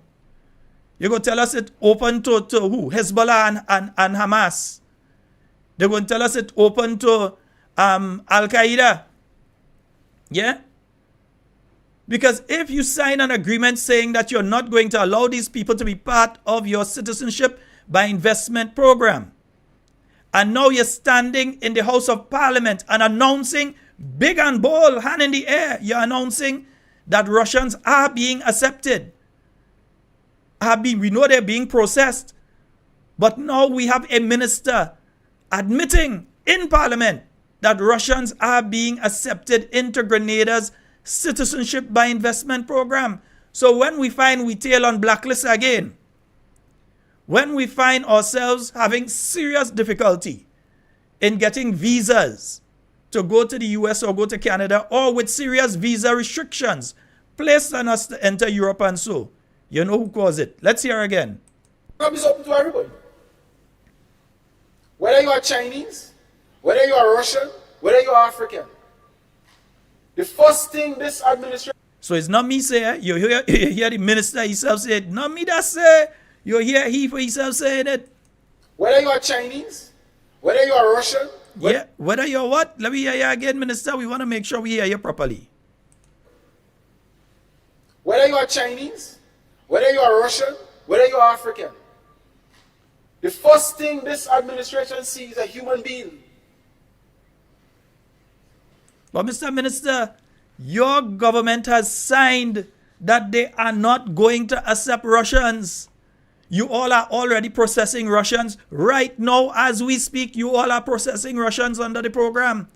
You're going to tell us it's open to who? Hezbollah and Hamas. They're going to tell us it's open to Al-Qaeda. Yeah? Because if you sign an agreement saying that you're not going to allow these people to be part of your citizenship by investment program, and now you're standing in the House of Parliament and announcing big and bold, hand in the air, you're announcing that Russians are being accepted. We know they're being processed. But now we have a minister admitting in Parliament that Russians are being accepted into Grenada's citizenship by investment program. So when we find we tail on blacklist again, when we find ourselves having serious difficulty in getting visas to go to the US or go to Canada, or with serious visa restrictions placed on us to enter Europe and so, you know who caused it. Let's hear again. The program is open to everybody. Whether you are Chinese, whether you are Russian, whether you are African. The first thing this administration... So it's not me say, you hear the minister himself say it. Not me that say, you hear he for himself saying it. Whether you are Chinese, whether you are Russian... Whether you're what? Let me hear you again, minister. We want to make sure we hear you properly. Whether whether you are Chinese, whether you are Russian, whether you are African, the first thing this administration sees is a human being. But Mr. Minister, your government has signed that they are not going to accept Russians. You all are already processing Russians. Right now, as we speak, you all are processing Russians under the program.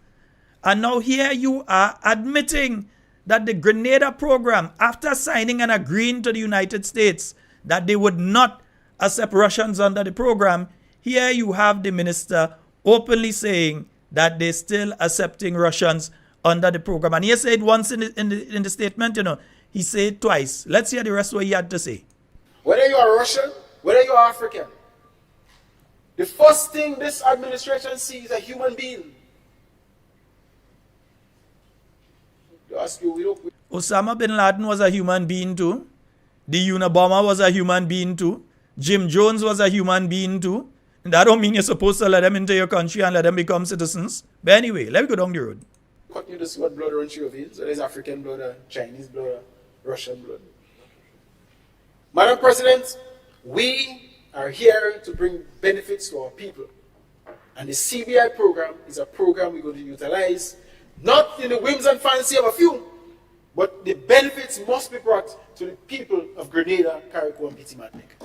And now here you are admitting that the Grenada program, after signing and agreeing to the United States that they would not accept Russians under the program, here you have the minister openly saying that they're still accepting Russians under the program. And he said once in the statement, he said twice. Let's hear the rest of what he had to say. Whether you are Russian, whether you are African, the first thing this administration sees is a human being. Osama bin Laden was a human being too. The Unabomber was a human being too. Jim Jones was a human being too. And that don't mean you're supposed to let them into your country and let them become citizens. But anyway, let me go down the road. You just see what blood runs through your veins. So there's African blood, Chinese blood, Russian blood. Madam President, we are here to bring benefits to our people. And the CBI program is a program we're going to utilize, not in the whims and fancy of a few, but the benefits must be brought to the people of Grenada, Carriacou, and Petit Martinique.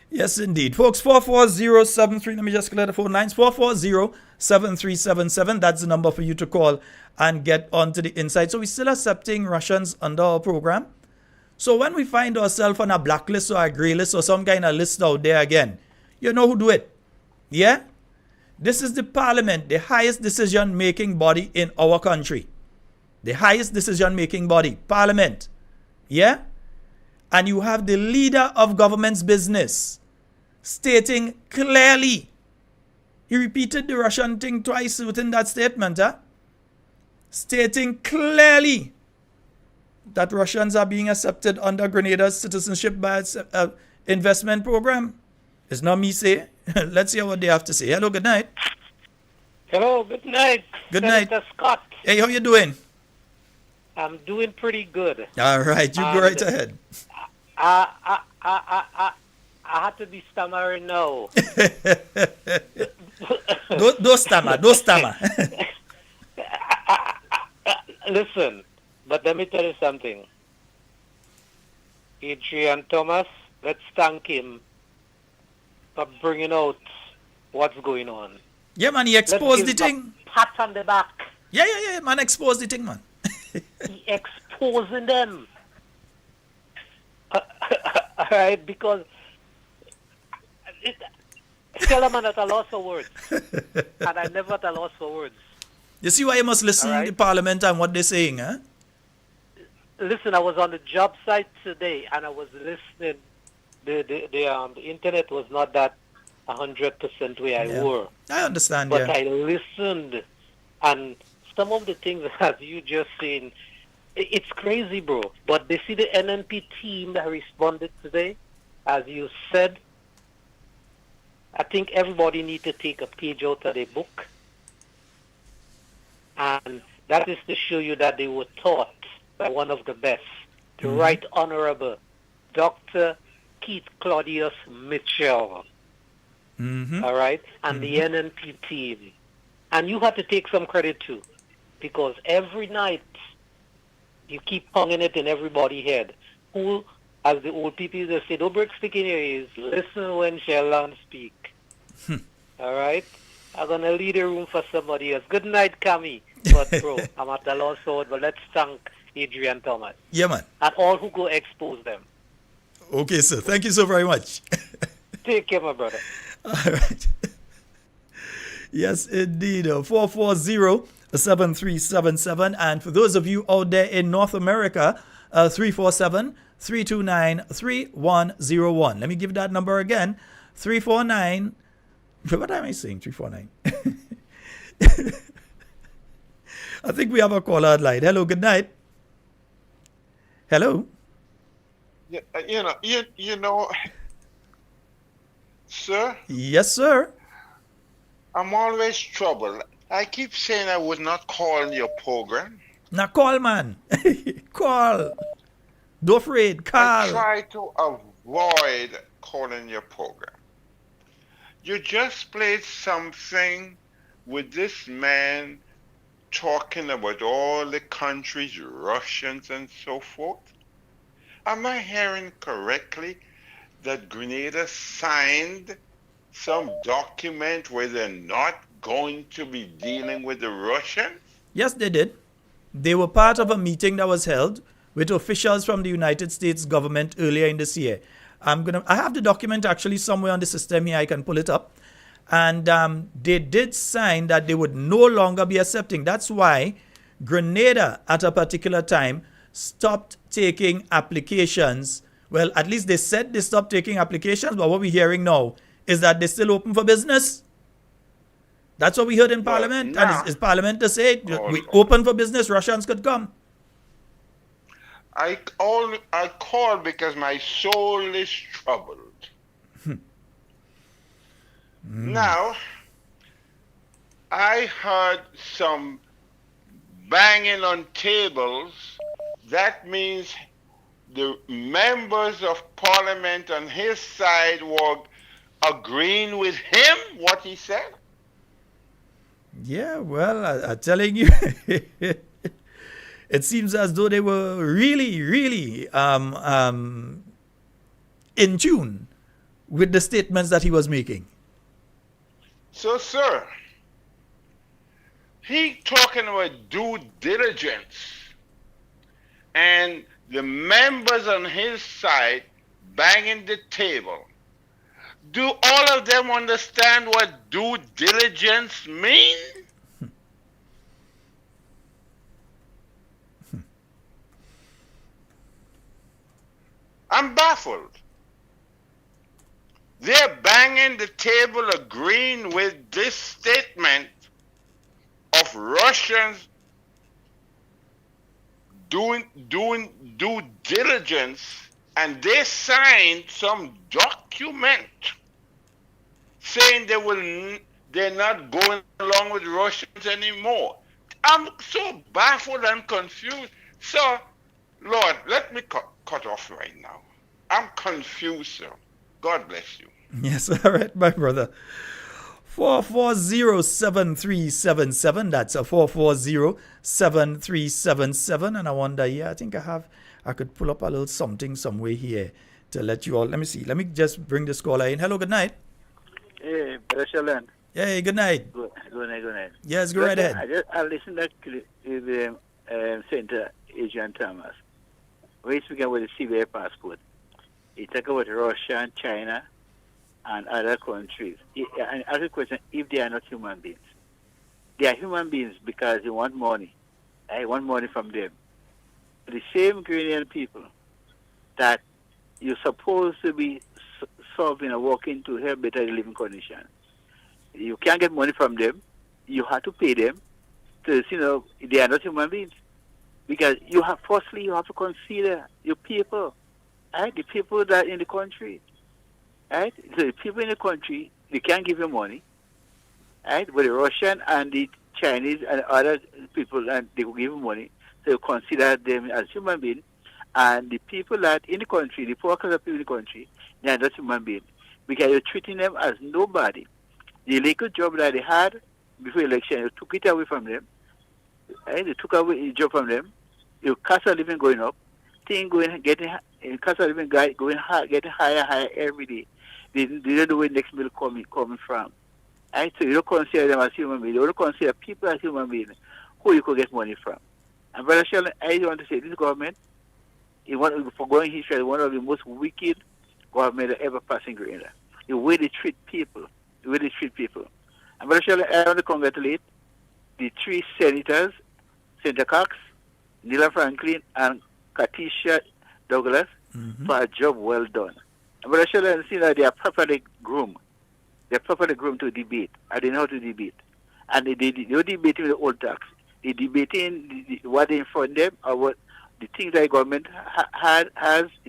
Yes, indeed. Folks, 44073, let me just clear the phone lines. 440-7377, that's the number for you to call and get onto the inside. So we're still accepting Russians under our program. So when we find ourselves on a blacklist or a grey list or some kind of list out there again, you know who do it? Yeah? This is the parliament, the highest decision-making body in our country. The highest decision-making body, parliament. Yeah? And you have the leader of government's business stating clearly, he repeated the Russian thing twice within that statement, stating clearly that Russians are being accepted under Grenada's citizenship by investment program. It's not me say. Let's hear what they have to say. Hello, good night. Hello, good night. Good night. Senator Scott. Hey, how you doing? I'm doing pretty good. All right, you go right ahead. I had to be stammering now. Don't stammer. Listen, but let me tell you something. Adrian Thomas, let's thank him for bringing out what's going on. Yeah, man, he exposed the thing. Pat on the back. Yeah, man, exposed the thing, man. He exposing them. Alright, because tell them I'm at a loss for words. And I'm never at a loss for words. You see why you must listen to the parliament and what they're saying, huh? Listen, I was on the job site today and I was listening. The internet was not that 100% way I were. I understand, but I listened, and some of the things as you just seen, it's crazy, bro. But they see the NNP team that responded today, as you said. I think everybody needs to take a page out of their book, and that is to show you that they were taught by one of the best, the Right Honorable Dr. Keith Claudius Mitchell. All right? And the NNP team. And you have to take some credit too, because every night you keep hanging it in everybody's head. Who, as the old people used to say, don't break stick in your ears, listen when Sheldon speak. All right? I'm going to leave the room for somebody else. Good night, Cami. But, bro, I'm at a loss for words, but let's thank Adrian Thomas. Yeah, man. And all who go expose them. Okay, sir. Thank you so very much. Take care, my brother. All right. Yes, indeed. 440-7377. And for those of you out there in North America, 347-329-3101. Let me give that number again. 349. What am I saying? 349. I think we have a caller at line. Hello, good night. Hello. You know, sir? Yes, sir. I'm always troubled. I keep saying I would not call your program. Now call, man. Call. Don't afraid. I Call. try to avoid calling your program. You just played something with this man talking about all the countries, Russians and so forth. Am I hearing correctly that Grenada signed some document where they're not going to be dealing with the Russians? Yes, they did. They were part of a meeting that was held with officials from the United States government earlier in this year. I have the document actually somewhere on the system here. I can pull it up. And they did sign that they would no longer be accepting. That's why Grenada, at a particular time, stopped taking applications. Well, at least they said they stopped taking applications, but what we're hearing now is that they're still open for business. That's what we heard in Parliament. Now, and it's Parliament to say, we open for business, Russians could come. I called because my soul is troubled. Now, I heard some banging on tables. That means the members of Parliament on his side were agreeing with him, what he said. Yeah, well, I'm telling you, it seems as though they were really, really in tune with the statements that he was making. So, sir, he talking about due diligence, and the members on his side banging the table. Do all of them understand what due diligence means? I'm baffled. They're banging the table agreeing with this statement of Russians doing due diligence, and they signed some document saying they're not going along with Russians anymore. I'm so baffled and confused. So, Lord, let me cut off right now. I'm confused, sir. God bless you. Yes, all right, my brother. 440-7377. That's a 440-7377. And I wonder, I think I could pull up a little something somewhere here to let you all. Let me see. Let me just bring this caller in. Hello, good night. Hey, Brother Sheldon. Hey, good night. Good night. Yes, go right ahead. I listened to Senator Adrian Thomas. When he's speaking about the CBI passport, he talk about Russia and China and other countries. And ask the question, if they are not human beings. They are human beings because they want money. I want money from them. The same Ghanaian people that you're supposed to be solving and working to help better living conditions. You can't get money from them. You have to pay them. Because, they are not human beings. Because you have to consider your people. Right? The people that in the country. Right? So the people in the country, they can't give you money. Right? But the Russian and the Chinese and other people, and they will give you money. So you consider them as human beings. And the people that in the country, the poor class of people in the country, they are not human beings. Because you're treating them as nobody. The little job that they had before election, you took it away from them. Right? They took away the job from them. Your cost of living going up. Cost of living getting higher every day. They don't know where the next meal coming from. Right? So you don't consider them as human beings. You don't consider people as human beings who you could get money from. And Brother Sheldon, I want to say this government, for going history, is one of the most wicked government ever passing Grenada. The way they treat people. And Brother Sheldon, I want to congratulate the three senators, Senator Cox, Nila Franklin, and Katisha Douglas, for a job well done. And Brother Sheldon, see that they are properly groomed. They are properly groomed to debate. And they know how to debate. And they don't debate with the old tax. They debating what they inform them or what the things that the government has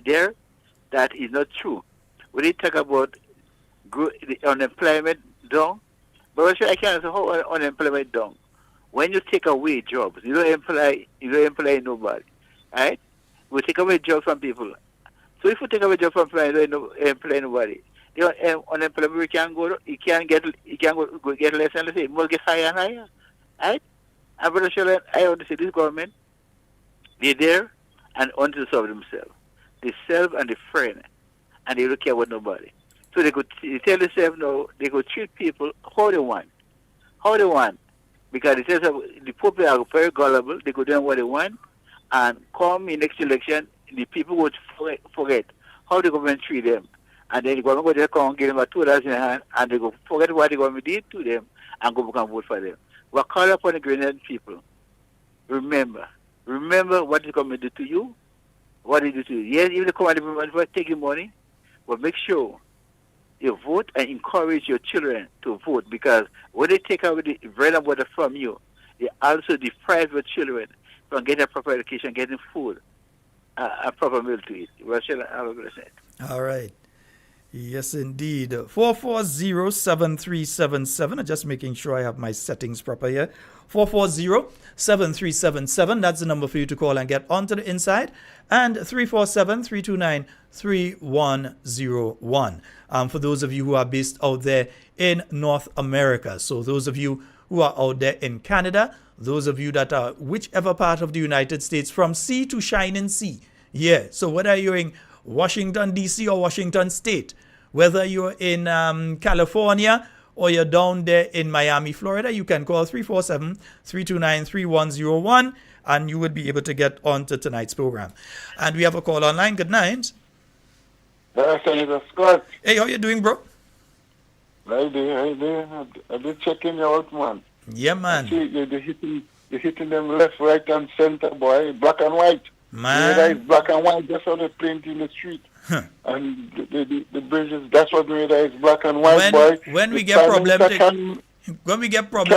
there that is not true. When they talk about the unemployment down, but I can't say how unemployment down. When you take away jobs, you don't employ nobody. right? We take away jobs from people. So if we take away jobs from people, we don't employ nobody. Unemployment we can go. You can get less and less. It must get higher and higher, right? I'm pretty sure I want to say this government, they're there and want to serve themselves. They serve and they friend, and they don't care about nobody. So they tell themselves no, they go treat people how they want. How they want. Because it says the people are very gullible, they go do what they want, and come in next election, the people would forget how the government treat them. And then the government will just come and give them a $2 in hand, and they go forget what the government did to them, and go back and vote for them. We're calling upon the Grenadian people. Remember what the government did to you, what they do to you. Yes, even the government will take your money, but make sure you vote and encourage your children to vote, because when they take away the bread and water from you, they also deprive your children from getting a proper education, getting food, a proper meal to eat. Well, shall I have a blessing? All right. Yes, indeed. 440-7377. I'm just making sure I have my settings proper here. 440-7377. That's the number for you to call and get onto the inside. And 347-329-3101. For those of you who are based out there in North America. So those of you who are out there in Canada, those of you that are whichever part of the United States, from sea to shining sea. Yeah, so whether you're in Washington, D.C. or Washington State, whether you're in California or you're down there in Miami, Florida, you can call 347-329-3101 and you would be able to get onto tonight's program. And we have a call online. Good night. Senator Scott. Hey, how you doing, bro? Right there. I did check in your out, man. Yeah, man. See, you're hitting them left, right, and center, boy. Black and white. Man. That is black and white. That's how they paint in the street. Huh. And the bridges, that's what made that is black and white, boy. When we get problem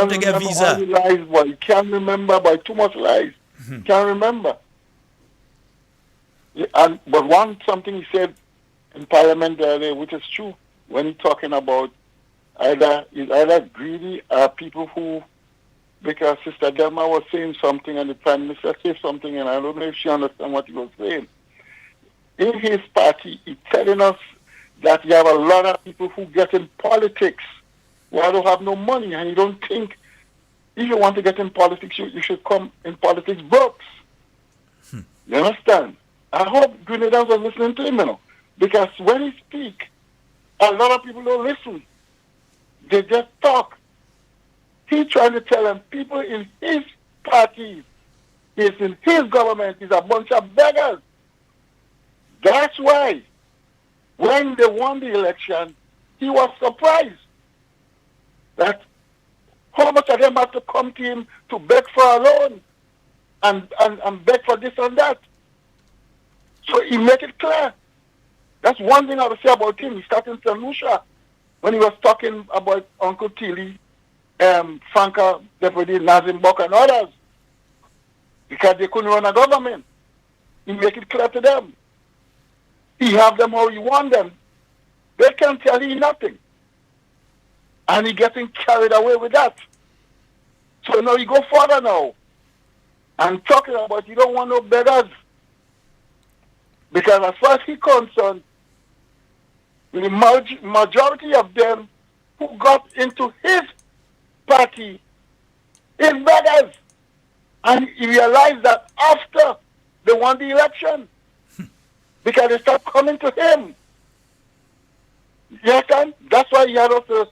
to get visa. Lies, boy. You can't remember, boy. Too much lies. Can't remember. Yeah, but something he said in Parliament earlier, which is true, when he's talking about either greedy or people who, because Sister Delma was saying something and the Prime Minister said something, and I don't know if she understands what he was saying. In his party, he's telling us that you have a lot of people who get in politics who don't have no money, and you don't think if you want to get in politics, you should come in politics broke. You understand? I hope Grenadians are listening to him, because when he speaks, a lot of people don't listen. They just talk. He's trying to tell them people in his party, is in his government, is a bunch of beggars. That's why when they won the election, he was surprised that how much of them had to come to him to beg for a loan and beg for this and that. So he made it clear. That's one thing I would say about him. He started in St. Lucia when he was talking about Uncle Tilly, Franca, Deputy Nazim Bok and others, because they couldn't run a government. He make it clear to them. He have them how he want them. They can't tell him nothing. And he getting carried away with that. So now you go further now and talking about you don't want no beggars. Because as far as he's concerned, the majority of them who got into his party is beggars. And he realized that after they won the election, because they start coming to him. Yes, and that's why he had to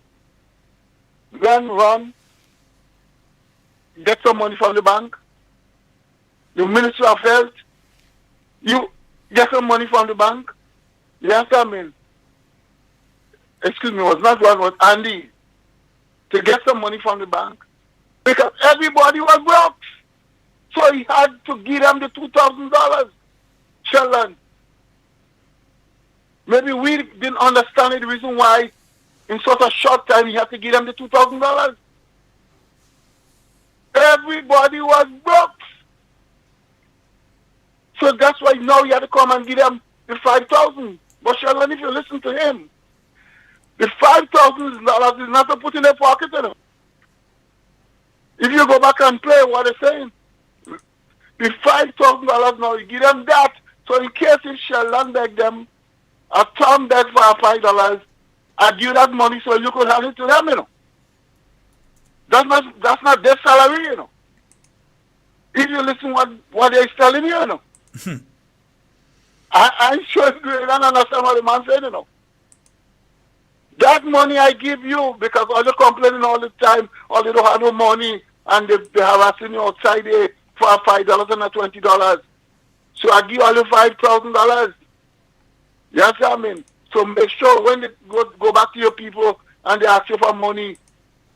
run, get some money from the bank. The Ministry of Health, you get some money from the bank. Yes, I mean, excuse me, it was not one, it was Andy, to get some money from the bank. Because everybody was broke. So he had to give them the $2,000. Sheldon. Maybe we didn't understand the reason why in such a short time he had to give them the $2,000. Everybody was broke. So that's why now he had to come and give them the $5,000. But Sheldon, if you listen to him, the $5,000 is not to put in their pocket. If you go back and play what they're saying, The $5,000 now, you give them that. So in case if Sheldon beg them, a Tom beg for $5, I give that money so you could hand it to them, you know. That's not their salary, you know. If you listen what they're telling you, you know. I'm sure you don't understand what the man said, you know. That money I give you because all you complaining all the time, all you don't have no money, and they harassing you outside there for $5 and $20. So I give all you $5,000. Yes, I mean. So make sure when they go back to your people and they ask you for money,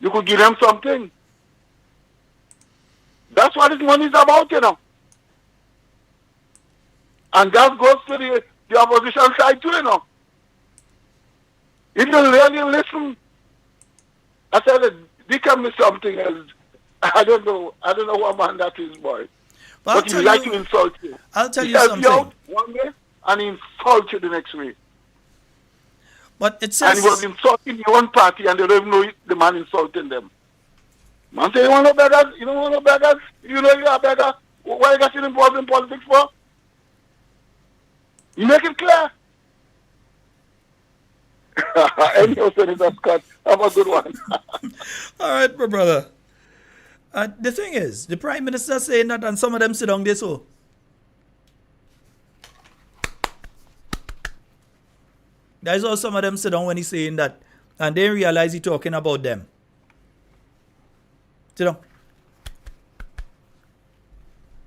you could give them something. That's what this money is about, you know. And that goes to the opposition side too, you know. If you really listen, I said, they can be something else. I don't know what man that is, boy. But he like to insult you. I'll tell he you something. You out one way and he insult you the next way. But it says... And he was insulting your own party and they don't even know the man insulting them. Man say, you want no beggars? You don't want no beggars? You know you are a beggar? Why you getting involved in politics for? You make it clear. Anyhow, Senator Scott, have a good one. All right, my brother. The thing is, the Prime Minister saying that and some of them sit down there so. That's how some of them sit down when he's saying that. And they realize he's talking about them. Sit down.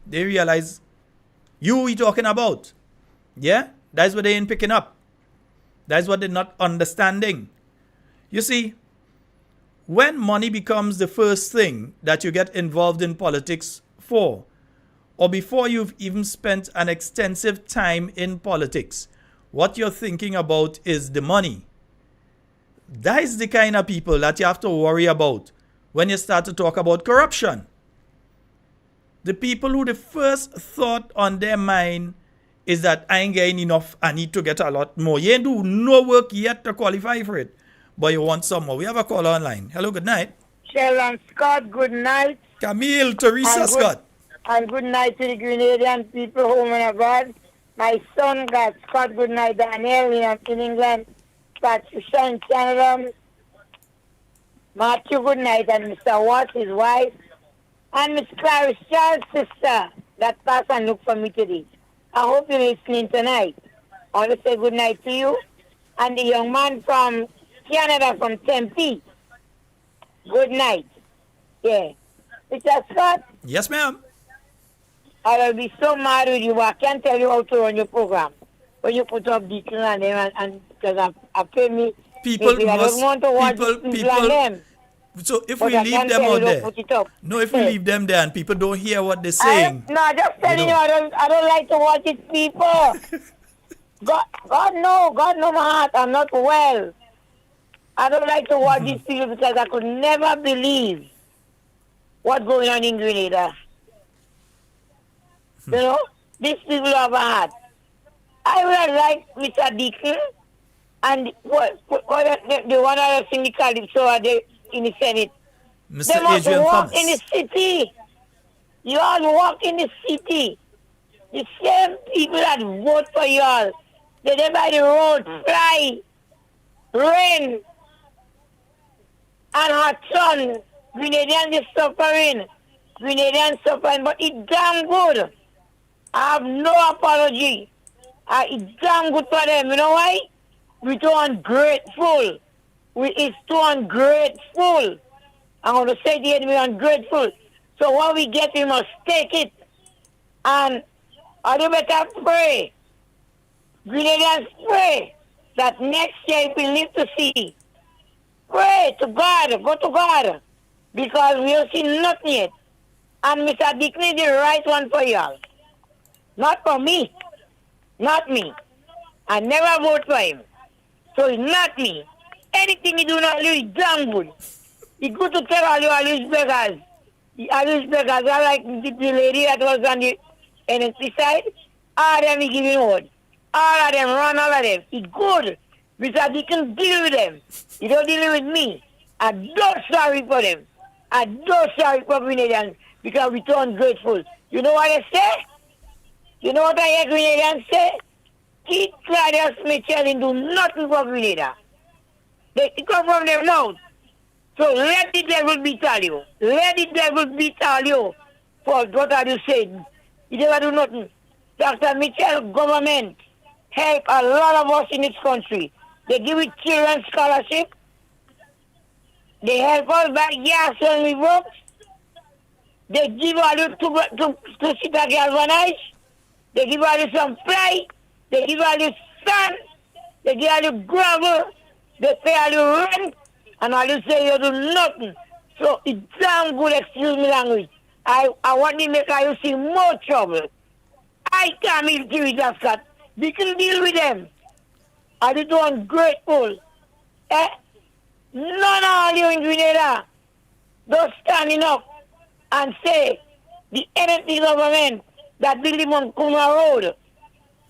They realize he talking about. Yeah? That's what they ain't picking up. That's what they're not understanding. You see, when money becomes the first thing that you get involved in politics for, or before you've even spent an extensive time in politics, what you're thinking about is the money. That is the kind of people that you have to worry about when you start to talk about corruption. The people who the first thought on their mind is that I ain't getting enough, I need to get a lot more. You ain't do no work yet to qualify for it, but you want some more. We have a caller online. Hello, good night. Sheldon Scott, good night. Camille, Teresa Scott. And good night to the Grenadian people, home and abroad. My son got Scott, good night, Daniel in England. Patricia in Canada. Matthew, good night, and Mr. Watts, his wife. And Miss Clarice Charles' sister that passed and looked for me today. I hope you're listening tonight. I want to say good night to you. And the young man from Canada, from Tempe. Good night. Yeah. Mr. Scott? Yes, ma'am. I will be so mad with you, but I can't tell you how to run your program. When you put up Deacon and them, and because I pay me, people maybe I don't want to watch people and them. So if But we I leave can't them tell out you there, don't put it up. no, if we leave them there and people don't hear what they're saying. No, just telling you, I don't like to watch it, people. God know my heart. I'm not well. I don't like to watch these people because I could never believe what's going on in Grenada. You know, these people have a heart. I would have liked Mr. Deacon and what the one other thing they call it, so are they in the Senate. Mr. They must Adrian walk Thomas. in the city. You all walk in the city. The same people that vote for you all. They're there by the road, fly, rain, and hot sun. Grenadians is suffering. Grenadians suffering, but it's damn good. I have no apology. It's damn good for them. You know why? We're too ungrateful. It's too ungrateful. I'm going to say the enemy ungrateful. So what we get, we must take it. And you better pray. Grenadians, pray that next year we live to see. Pray to God, go to God. Because we don't see nothing yet. And Mr. Dickney is the right one for y'all. Not for me. Not me. I never vote for him. So it's not me. Anything he do not do is damn good. It's good to tell all these beggars. All these beggars are like the lady that was on the NSP side. All of them he giving vote. All of them run, all of them. It's good. Because he can deal with them. He don't deal with me. I'm not sorry for them. I'm not sorry for Grenadians because we're too ungrateful. You know what they say? You know what I hear Grenadians say? Keith Claudius Mitchell do nothing for Grenada. It come from their mouth. So let the devil beat all you. Let the devil beat all you. For what are you saying? You never do nothing. Dr. Mitchell government help a lot of us in this country. They give it children scholarship. They help us buy gas when we work. They give all you to sit and galvanize. They give all you some ply. They give all you sand. They give all you gravel. They pay all you rent. And all you say you do nothing. So it's damn good, excuse me language. I want to make you see more trouble. I can't even deal with that cat. We can deal with them. I do ungrateful. None of all you in Grenada don't standing up and say the NNP government that built the Montcuma Road,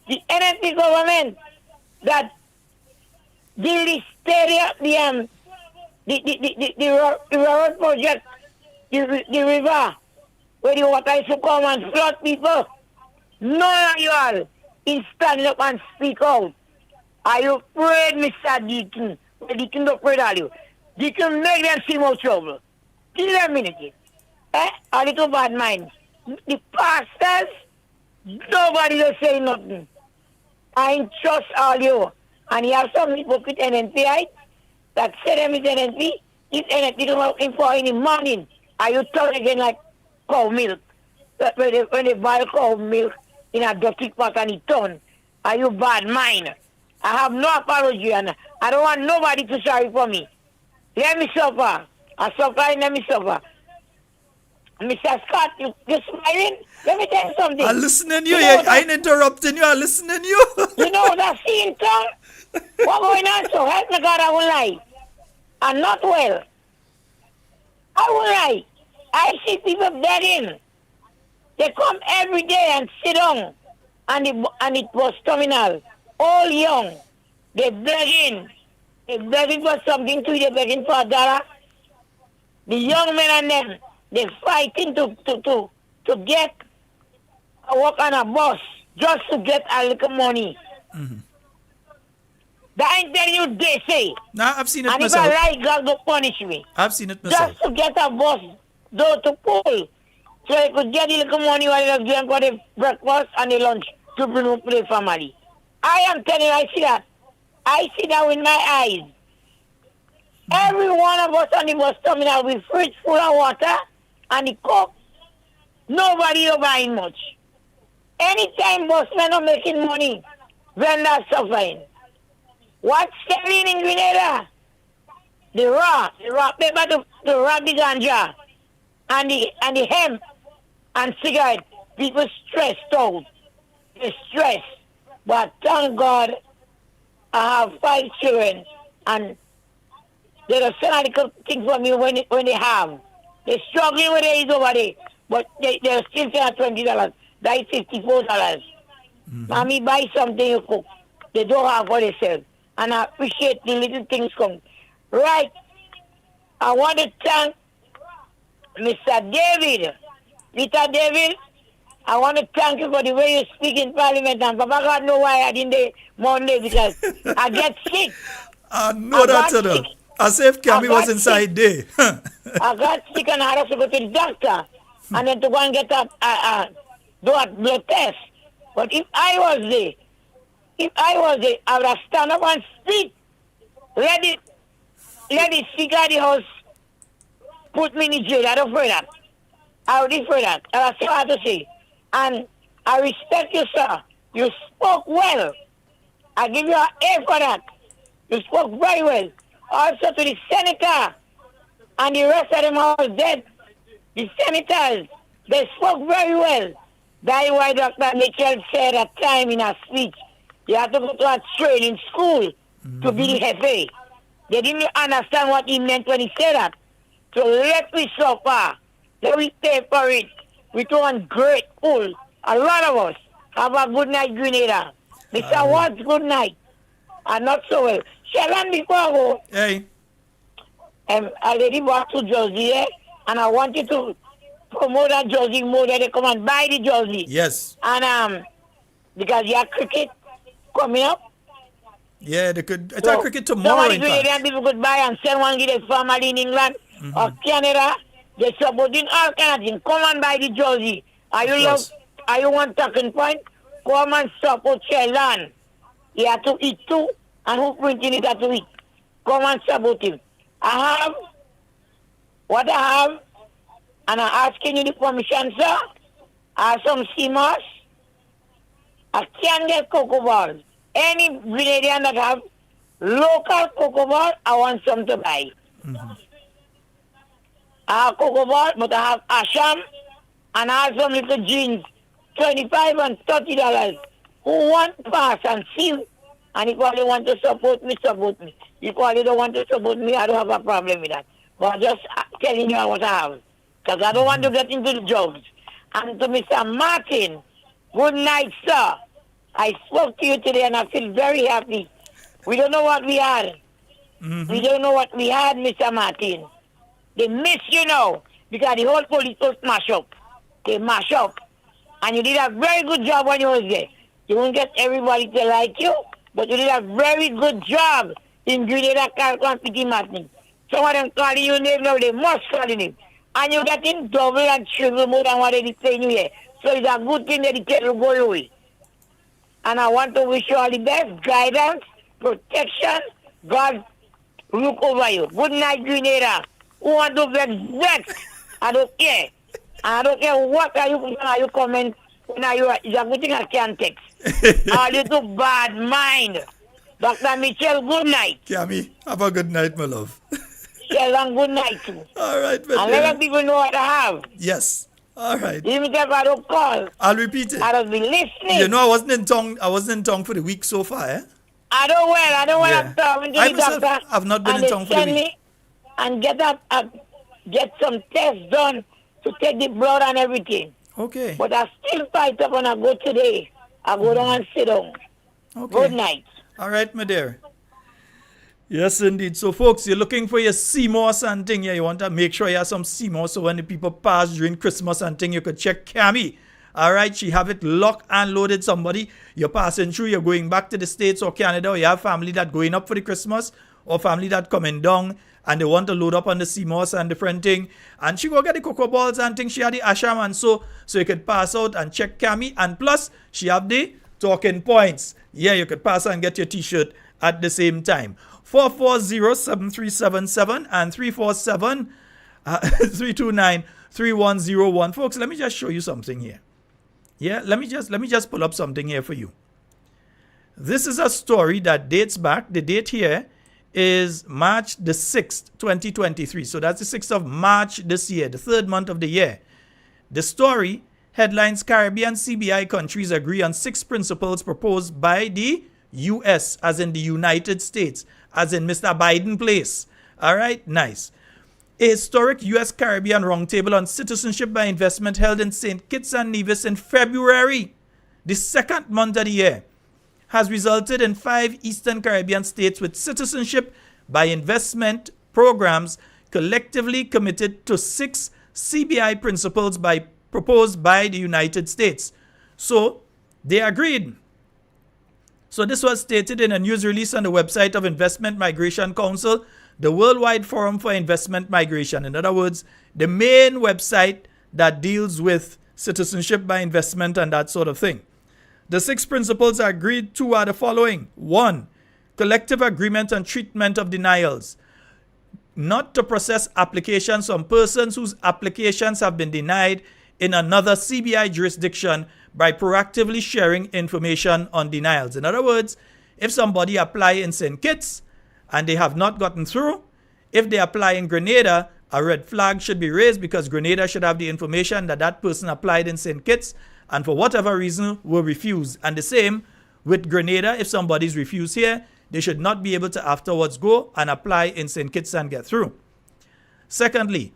the NNP government that built the stadium, the road project, the river, where the water is to come and flood people. None of you all is standing up and speak out. Are you afraid, Mr. Deacon? Deacon don't afraid of you. Deacon make them see more trouble. Give them a minute. A little bad mind. The pastors, nobody will say nothing. I trust all you. And you have some people with NNP, right? That say them is NNP. If NNP come out in for in the morning, are you turn again like cow milk? When they buy cow milk in a dirty pot and it turn, are you bad mind? I have no apology and I don't want nobody to sorry for me. Let me suffer. I suffer and let me suffer. Mr. Scott, you smiling? Let me tell you something. I'm listening to you. I ain't interrupting you. I'm listening to you. You know that scene, Tom? What going on? So help me God, I will lie. I'm not well. I will lie. I see people begging. They come every day and sit down. And it was terminal. All young. They begging. They begging for something to eat. They begging for $1. The young men and them, they fighting to get a work on a bus just to get a little money. Mm-hmm. That ain't telling you they say. Nah, I've seen it and myself. And if I like, God will punish me. I've seen it myself. Just to get a bus door to pull. So they could get a little money while they're doing for the breakfast and the lunch to bring up to the family. I am telling you, I see that. I see that with my eyes. Every one of us on the bus terminal with fridge full of water and the coke. Nobody is buying much. Anytime busmen are making money, vendors suffering. What's selling in Grenada? The raw paper to wrap the ganja and the hemp and cigarette. People stressed out. They're stressed. But thank God I have 5 children and they don't send a little thing for me when they have. They're struggling with it over there. But they're still saying $20. That is $54. Mm-hmm. Mommy, buy something you cook. They don't have what they sell. And I appreciate the little things come. Right. I want to thank Mr. David. Mr. David, I want to thank you for the way you speak in Parliament. And Papa God know why I didn't do Monday because I get sick. I know that, sir. As if Cammy was inside there. I got sick and I had to go to the doctor. And then to go and get a blood test. But if I was there, I would have stand up and speak. Let the Speaker of the House put me in the jail. I don't afraid that. I would afraid that. That's all I have to say. And I respect you, sir. You spoke well. I give you an A for that. You spoke very well. Also to the senator and the rest of them all dead. The senators, they spoke very well. That's why Dr. Mitchell said at time in a speech, you have to go to a training school to be the FA. They didn't understand what he meant when he said that. So let me suffer. Let me pay for it. We're ungrateful. A lot of us. Have a good night, Grenada. Mr. Watts, good night. And not so well. Shalom, before I go. Hey. I already bought to Josie, and I want you to promote that jersey more, they come and buy the jersey. Yes. And because you have cricket coming up. Yeah, they could attack So, cricket tomorrow. some of In the fact. Grenadian people could buy and sell one to their family in England or Canada. They supporting all kinds of things. Come and buy the jersey. Are you one talking point? Come and support your land. He have to eat too, and who printing it have to eat. Come and support him. I have what I have, and I'm asking you the permission, sir. I have some CMOS. I can get cocoa balls. Any Grenadian that have local cocoa ball, I want some to buy. I have cocoa ball, but I have Asham, and I have some little jeans, $25 and $30. Who want pass and see? And if you want to support me, support me. If you don't want to support me, I don't have a problem with that. But I'm just telling you what I have. Because I don't want to get into the jobs. And to Mr. Martin, good night, sir. I spoke to you today and I feel very happy. We don't know what we had. We don't know what we had, Mr. Martin. They miss you now because the whole police was mash up. They mash up. And you did a very good job when you was there. You won't get everybody to like you, but you did a very good job in Grenada, Carco, and Petit Martin. Some of them calling you name now, they must call him. And you're getting double and triple more than what they saying you here. So it's a good thing that the kid will go away. And I want to wish you all the best guidance, protection. God look over you. Good night, Grenada. Who want to get vexed? I don't care. I don't care what are you comment. Now it's a good thing I can't text. All you do bad mind. Dr. Mitchell, good night. Cammy, have a good night, my love. Sheldon, good night too. All right, and let people know what I have. Yes. All right. Even if I don't call, I'll repeat it. I'll be listening. You know, I wasn't in tongue for the week so far, eh? I don't I'm talking to the doctor. I've not been in tongue for the week. And get some tests done to take the blood and everything. Okay. But I still fight up when I go today. I go down and sit down. Okay. Good night. All right, my dear. Yes, indeed. So, folks, you're looking for your CMOS and thing. Yeah, you want to make sure you have some CMOS so when the people pass during Christmas and thing, you could check Cammy. All right, she have it locked and loaded. Somebody, you're passing through, you're going back to the States or Canada, or you have family that going up for the Christmas, or family that coming down, and they want to load up on the CMOS and different thing. And she go get the cocoa balls and thing. She had the Asham and so you could pass out and check Cammy. And plus, she have the talking points. Yeah, you could pass and get your t-shirt at the same time. 440-7377 and 329-3101. Folks, let me just show you something here. Yeah, let me just pull up something here for you. This is a story that dates back. The date here is March the 6th, 2023. So that's the 6th of March this year, the third month of the year. The story headlines: Caribbean CBI countries agree on 6 principles proposed by the U.S., as in the United States, as in Mr. Biden place. All right, nice. A historic U.S. Caribbean roundtable on citizenship by investment held in St. Kitts and Nevis in February, the second month of the year, has resulted in 5 Eastern Caribbean states with citizenship by investment programs collectively committed to 6 CBI principles proposed by the United States. So they agreed. So this was stated in a news release on the website of Investment Migration Council, the Worldwide Forum for Investment Migration. In other words, the main website that deals with citizenship by investment and that sort of thing. The 6 principles agreed to are the following. 1. Collective agreement on treatment of denials. Not to process applications from persons whose applications have been denied in another CBI jurisdiction by proactively sharing information on denials. In other words, if somebody apply in St. Kitts and they have not gotten through, if they apply in Grenada, a red flag should be raised because Grenada should have the information that that person applied in St. Kitts and for whatever reason were refused. And the same with Grenada, if somebody's refused here, they should not be able to afterwards go and apply in St. Kitts and get through. Secondly,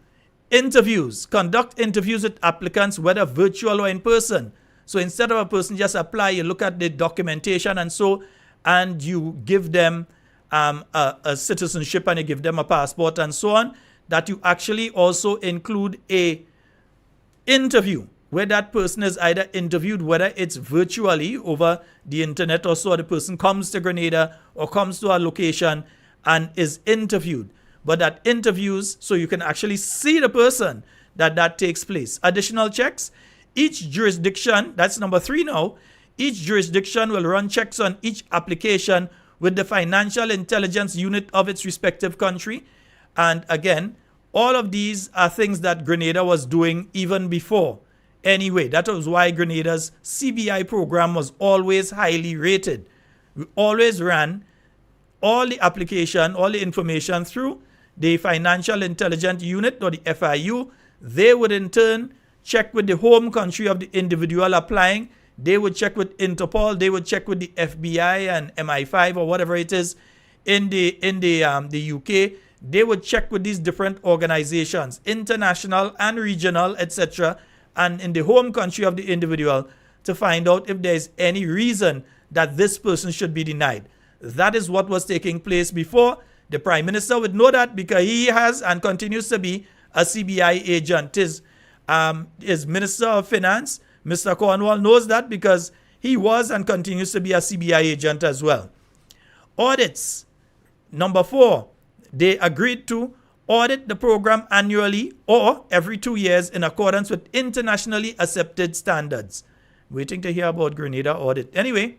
interviews. Conduct interviews with applicants, whether virtual or in person. So instead of a person just apply, you look at the documentation and you give them a citizenship and you give them a passport and so on, that you actually also include a interview, where that person is either interviewed, whether it's virtually over the internet or so, the person comes to Grenada or comes to our location and is interviewed. But that interviews, so you can actually see the person, that takes place. Additional checks. Each jurisdiction, that's number 3 now, each jurisdiction will run checks on each application with the financial intelligence unit of its respective country. And again, all of these are things that Grenada was doing even before. Anyway, that was why Grenada's CBI program was always highly rated. We always ran all the application, all the information through the Financial Intelligence Unit, or the FIU. They would in turn check with the home country of the individual applying. They would check with Interpol. They would check with the FBI and MI5 or whatever it is in the UK. They would check with these different organizations, international and regional, etc., and in the home country of the individual, to find out if there is any reason that this person should be denied. That is what was taking place before. The Prime Minister would know that because he has and continues to be a CBI agent. His Minister of Finance, Mr. Cornwall, knows that because he was and continues to be a CBI agent as well. Audits. Number 4, they agreed to audit the program annually or every 2 years in accordance with internationally accepted standards. Waiting to hear about Grenada audit. Anyway,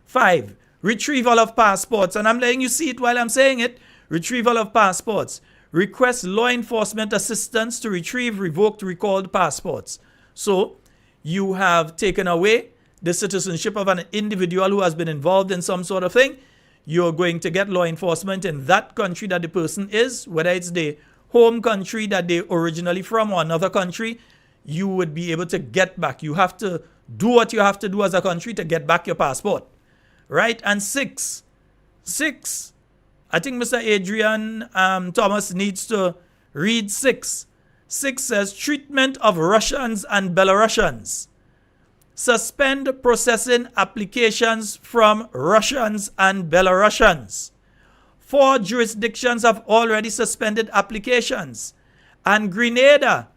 5, retrieval of passports. And I'm letting you see it while I'm saying it. Retrieval of passports. Request law enforcement assistance to retrieve revoked, recalled passports. So you have taken away the citizenship of an individual who has been involved in some sort of thing. You're going to get law enforcement in that country that the person is, whether it's the home country that they originally from or another country. You would be able to get back. You have to do what you have to do as a country to get back your passport. Right? And 6, I think Mr. Adrian Thomas needs to read 6. 6 says, treatment of Russians and Belarusians. Suspend processing applications from Russians and Belarusians. 4 jurisdictions have already suspended applications. And Grenada,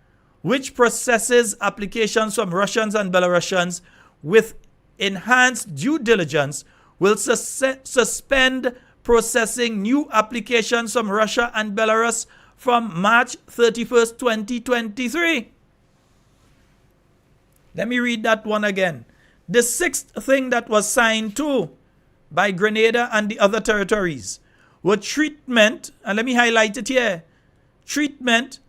which processes applications from Russians and Belarusians with enhanced due diligence, will suspend processing new applications from Russia and Belarus from March 31st, 2023. Let me read that one again. The 6th thing that was signed to by Grenada and the other territories were treatment, and let me highlight it here, treatment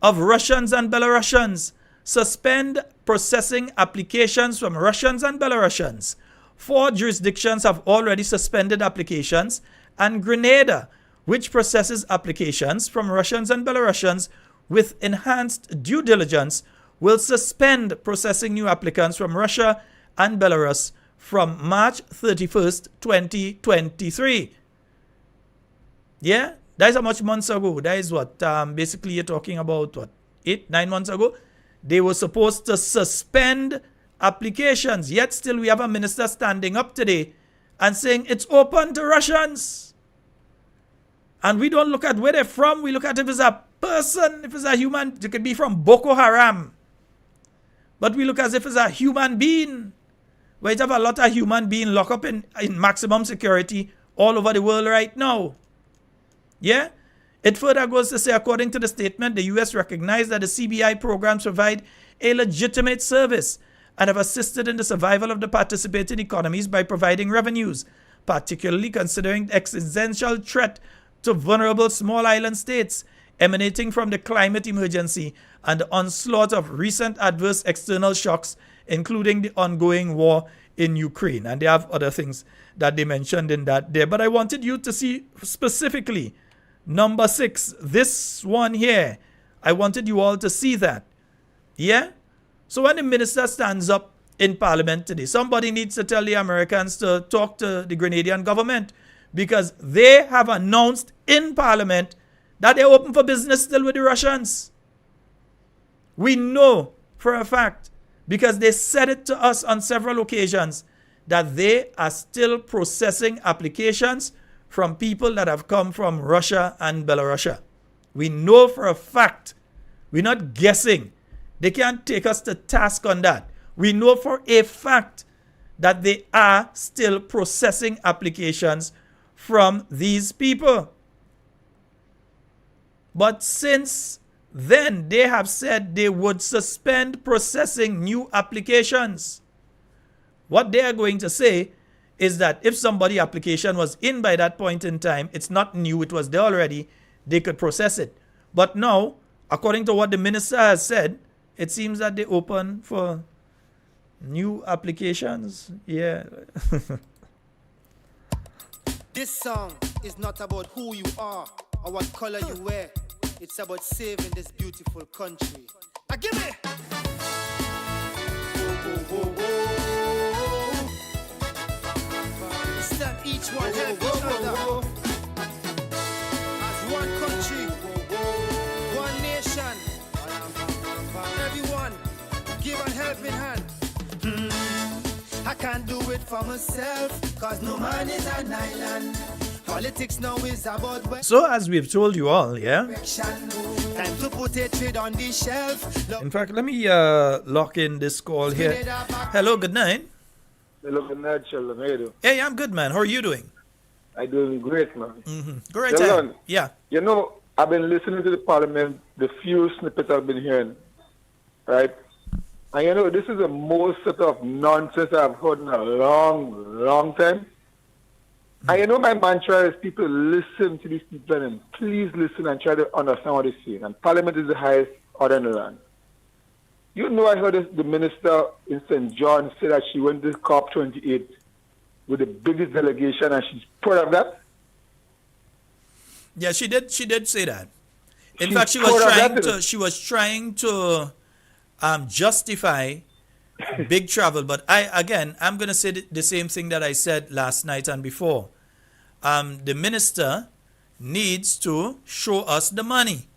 of Russians and Belarusians. Suspend processing applications from Russians and Belarusians. 4 jurisdictions have already suspended applications, and Grenada, which processes applications from Russians and Belarusians with enhanced due diligence, will suspend processing new applicants from Russia and Belarus from March 31st, 2023. Yeah, that is how much months ago. That is what, basically you're talking about, 8-9 months ago. They were supposed to suspend applications, yet still we have a minister standing up today and saying it's open to Russians. And we don't look at where they're from, we look at if it's a person, if it's a human, it could be from Boko Haram. But we look as if it's a human being. We have a lot of human beings locked up in maximum security all over the world right now. Yeah? It further goes to say, according to the statement, the U.S. recognized that the CBI programs provide a legitimate service and have assisted in the survival of the participating economies by providing revenues, particularly considering the existential threat to vulnerable small island states emanating from the climate emergency and the onslaught of recent adverse external shocks, including the ongoing war in Ukraine. And they have other things that they mentioned in that there. But I wanted you to see specifically number 6, this one here. I wanted you all to see that. Yeah? So when the minister stands up in Parliament today, somebody needs to tell the Americans to talk to the Grenadian government, because they have announced in Parliament that they're open for business still with the Russians. We know for a fact, because they said it to us on several occasions, that they are still processing applications from people that have come from Russia and Belarus. We know for a fact, we're not guessing, They can't take us to task on that. We know for a fact that they are still processing applications from these people. But since then, they have said they would suspend processing new applications. What they are going to say is that if somebody's application was in by that point in time, it's not new, it was there already, they could process it. But now, according to what the minister has said, it seems that they open for new applications. Yeah. This song is not about who you are or what color you wear. It's about saving this beautiful country. Now give me! It's time each one help each other. As one country, one nation. Everyone, give a helping hand. I can't do it for myself, cause no man is an island. Politics now is about So as we've told you all, yeah. Time to put a trade on the shelf. In fact, let me lock in this call here. Hello, good night. Hello, good night, Sheldon. How you doing? Hey, I'm good, man. How are you doing? I'm doing great, man. Great. Sheldon, yeah. You know, I've been listening to the Parliament, the few snippets I've been hearing, right? And you know, this is the most sort of nonsense I've heard in a long time. And you know, my mantra is people listen to these people and please listen and try to understand what they're saying. And Parliament is the highest order in the land. You know, I heard the minister in St. John say that she went to COP28 with the biggest delegation and she's proud of that. Yeah, she did say that. In She's fact, she was trying to justify big travel. But I'm going to say the same thing that I said last night and before. The minister needs to show us the money.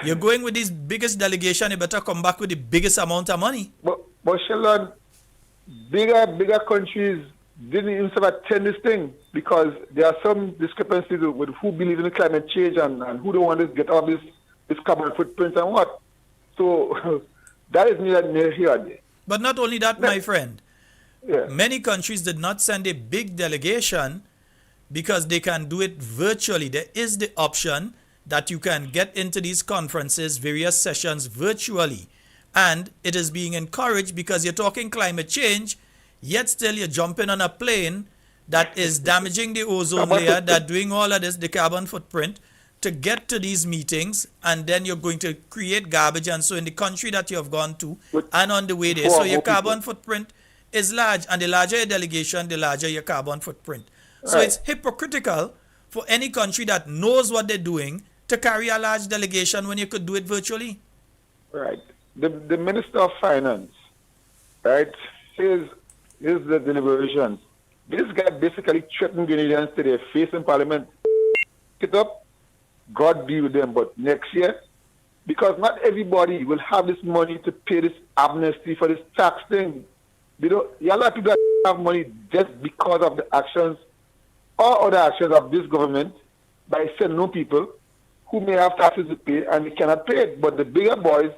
You're going with this biggest delegation, you better come back with the biggest amount of money. But Sheldon, bigger countries didn't even attend this thing because there are some discrepancies with who believes in climate change and who don't want to get off this carbon footprint and what. So that is near here. But not only that, my friend. Yeah. Many countries did not send a big delegation because they can do it virtually. There is the option that you can get into these conferences, various sessions virtually. And it is being encouraged because you're talking climate change, yet still you're jumping on a plane that is damaging the ozone layer, that doing all of this, the carbon footprint, to get to these meetings, and then you're going to create garbage. And so in the country that you have gone to and on the way there, so your carbon footprint is large. And the larger your delegation, the larger your carbon footprint. So it's hypocritical for any country that knows what they're doing to carry a large delegation when you could do it virtually. Right. The Minister of Finance, right, here's the deliberations. This guy basically threatened Grenadians to their face in Parliament. Pick it up, God be with them, but next year, because not everybody will have this money to pay this amnesty for this tax thing. You know, a lot of people that have money just because of the actions or other actions of this government by sending no people who may have taxes to pay and they cannot pay it. But the bigger boys,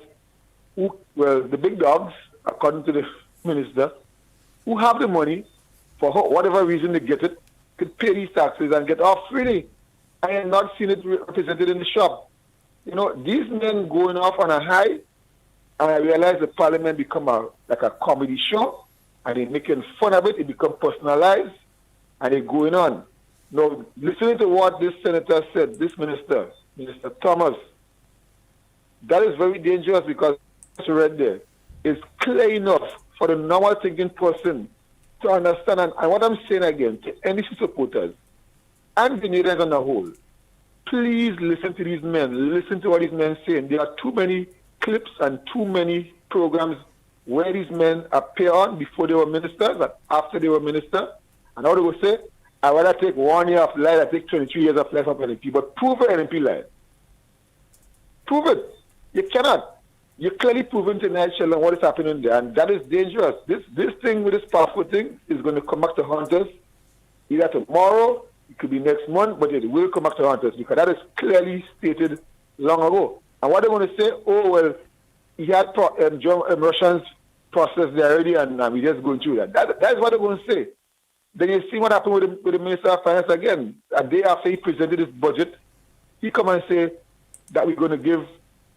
the big dogs, according to the minister, who have the money, for whatever reason they get it, could pay these taxes and get off freely. I have not seen it represented in the shop. You know, these men going off on a high, and I realize the Parliament become like a comedy show, and they're making fun of it, it become personalized, and they're going on. Now, listening to what this senator said, this minister, Minister Thomas, that is very dangerous because what's read there is clear enough for the normal thinking person to understand. And what I'm saying again, to NDC supporters and Grenadians on the whole, please listen to these men. Listen to what these men are saying. There are too many clips and too many programs where these men appear on before they were ministers and after they were minister. And how they will say, I'd rather take 1 year of life, I take 23 years of life of NMP. But prove an NMP life. Prove it. You cannot. You're clearly proven tonight, Sheldon, what is happening there. And that is dangerous. This thing with this passport thing is going to come back to haunt us either tomorrow, it could be next month, but it will come back to haunt us because that is clearly stated long ago. And what they're going to say, oh, well, he had Russians processed there already, and we just going through that. That's what they're going to say. Then you see what happened with the Minister of Finance again. A day after he presented his budget, he come and say that we're going to give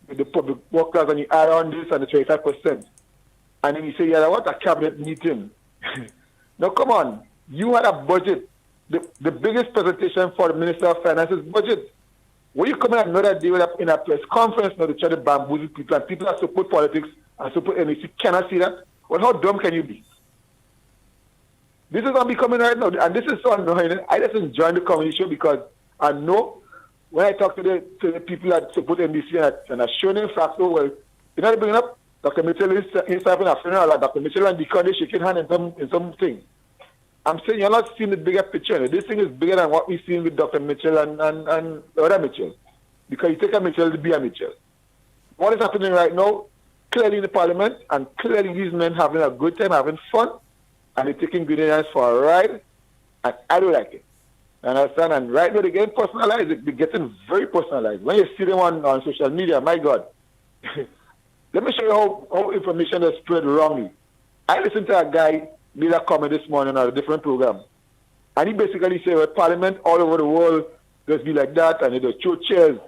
the public workers and you add on this and the 25%. And then he say, yeah, what a cabinet meeting. Now, come on. You had a budget. The biggest presentation for the Minister of Finance's budget. When you come in another day in a press conference now to try to bamboozle people, and people that support politics and support NEC cannot see that, well, how dumb can you be? This is not becoming right now, and this is so annoying. I just enjoy the conversation because I know when I talk to the people that support NDC and I show them facts, well, you're not bringing up Dr. Mitchell is having a funeral, like Dr. Mitchell and Deacon, they shaking hand in something. I'm saying you're not seeing the bigger picture. This thing is bigger than what we've seen with Dr. Mitchell and the other Mitchell. Because you take a Mitchell to be a Mitchell. What is happening right now, clearly in the parliament, and clearly these men having a good time, having fun, and they're taking Grenadians for a ride, and I don't like it. You understand? And right now they're getting personalized. They're getting very personalized. When you see them on social media, my God. Let me show you how information is spread wrongly. I listened to a guy made a comment this morning on a different program. And he basically said, well, parliament all over the world just be like that, and they just throw chairs.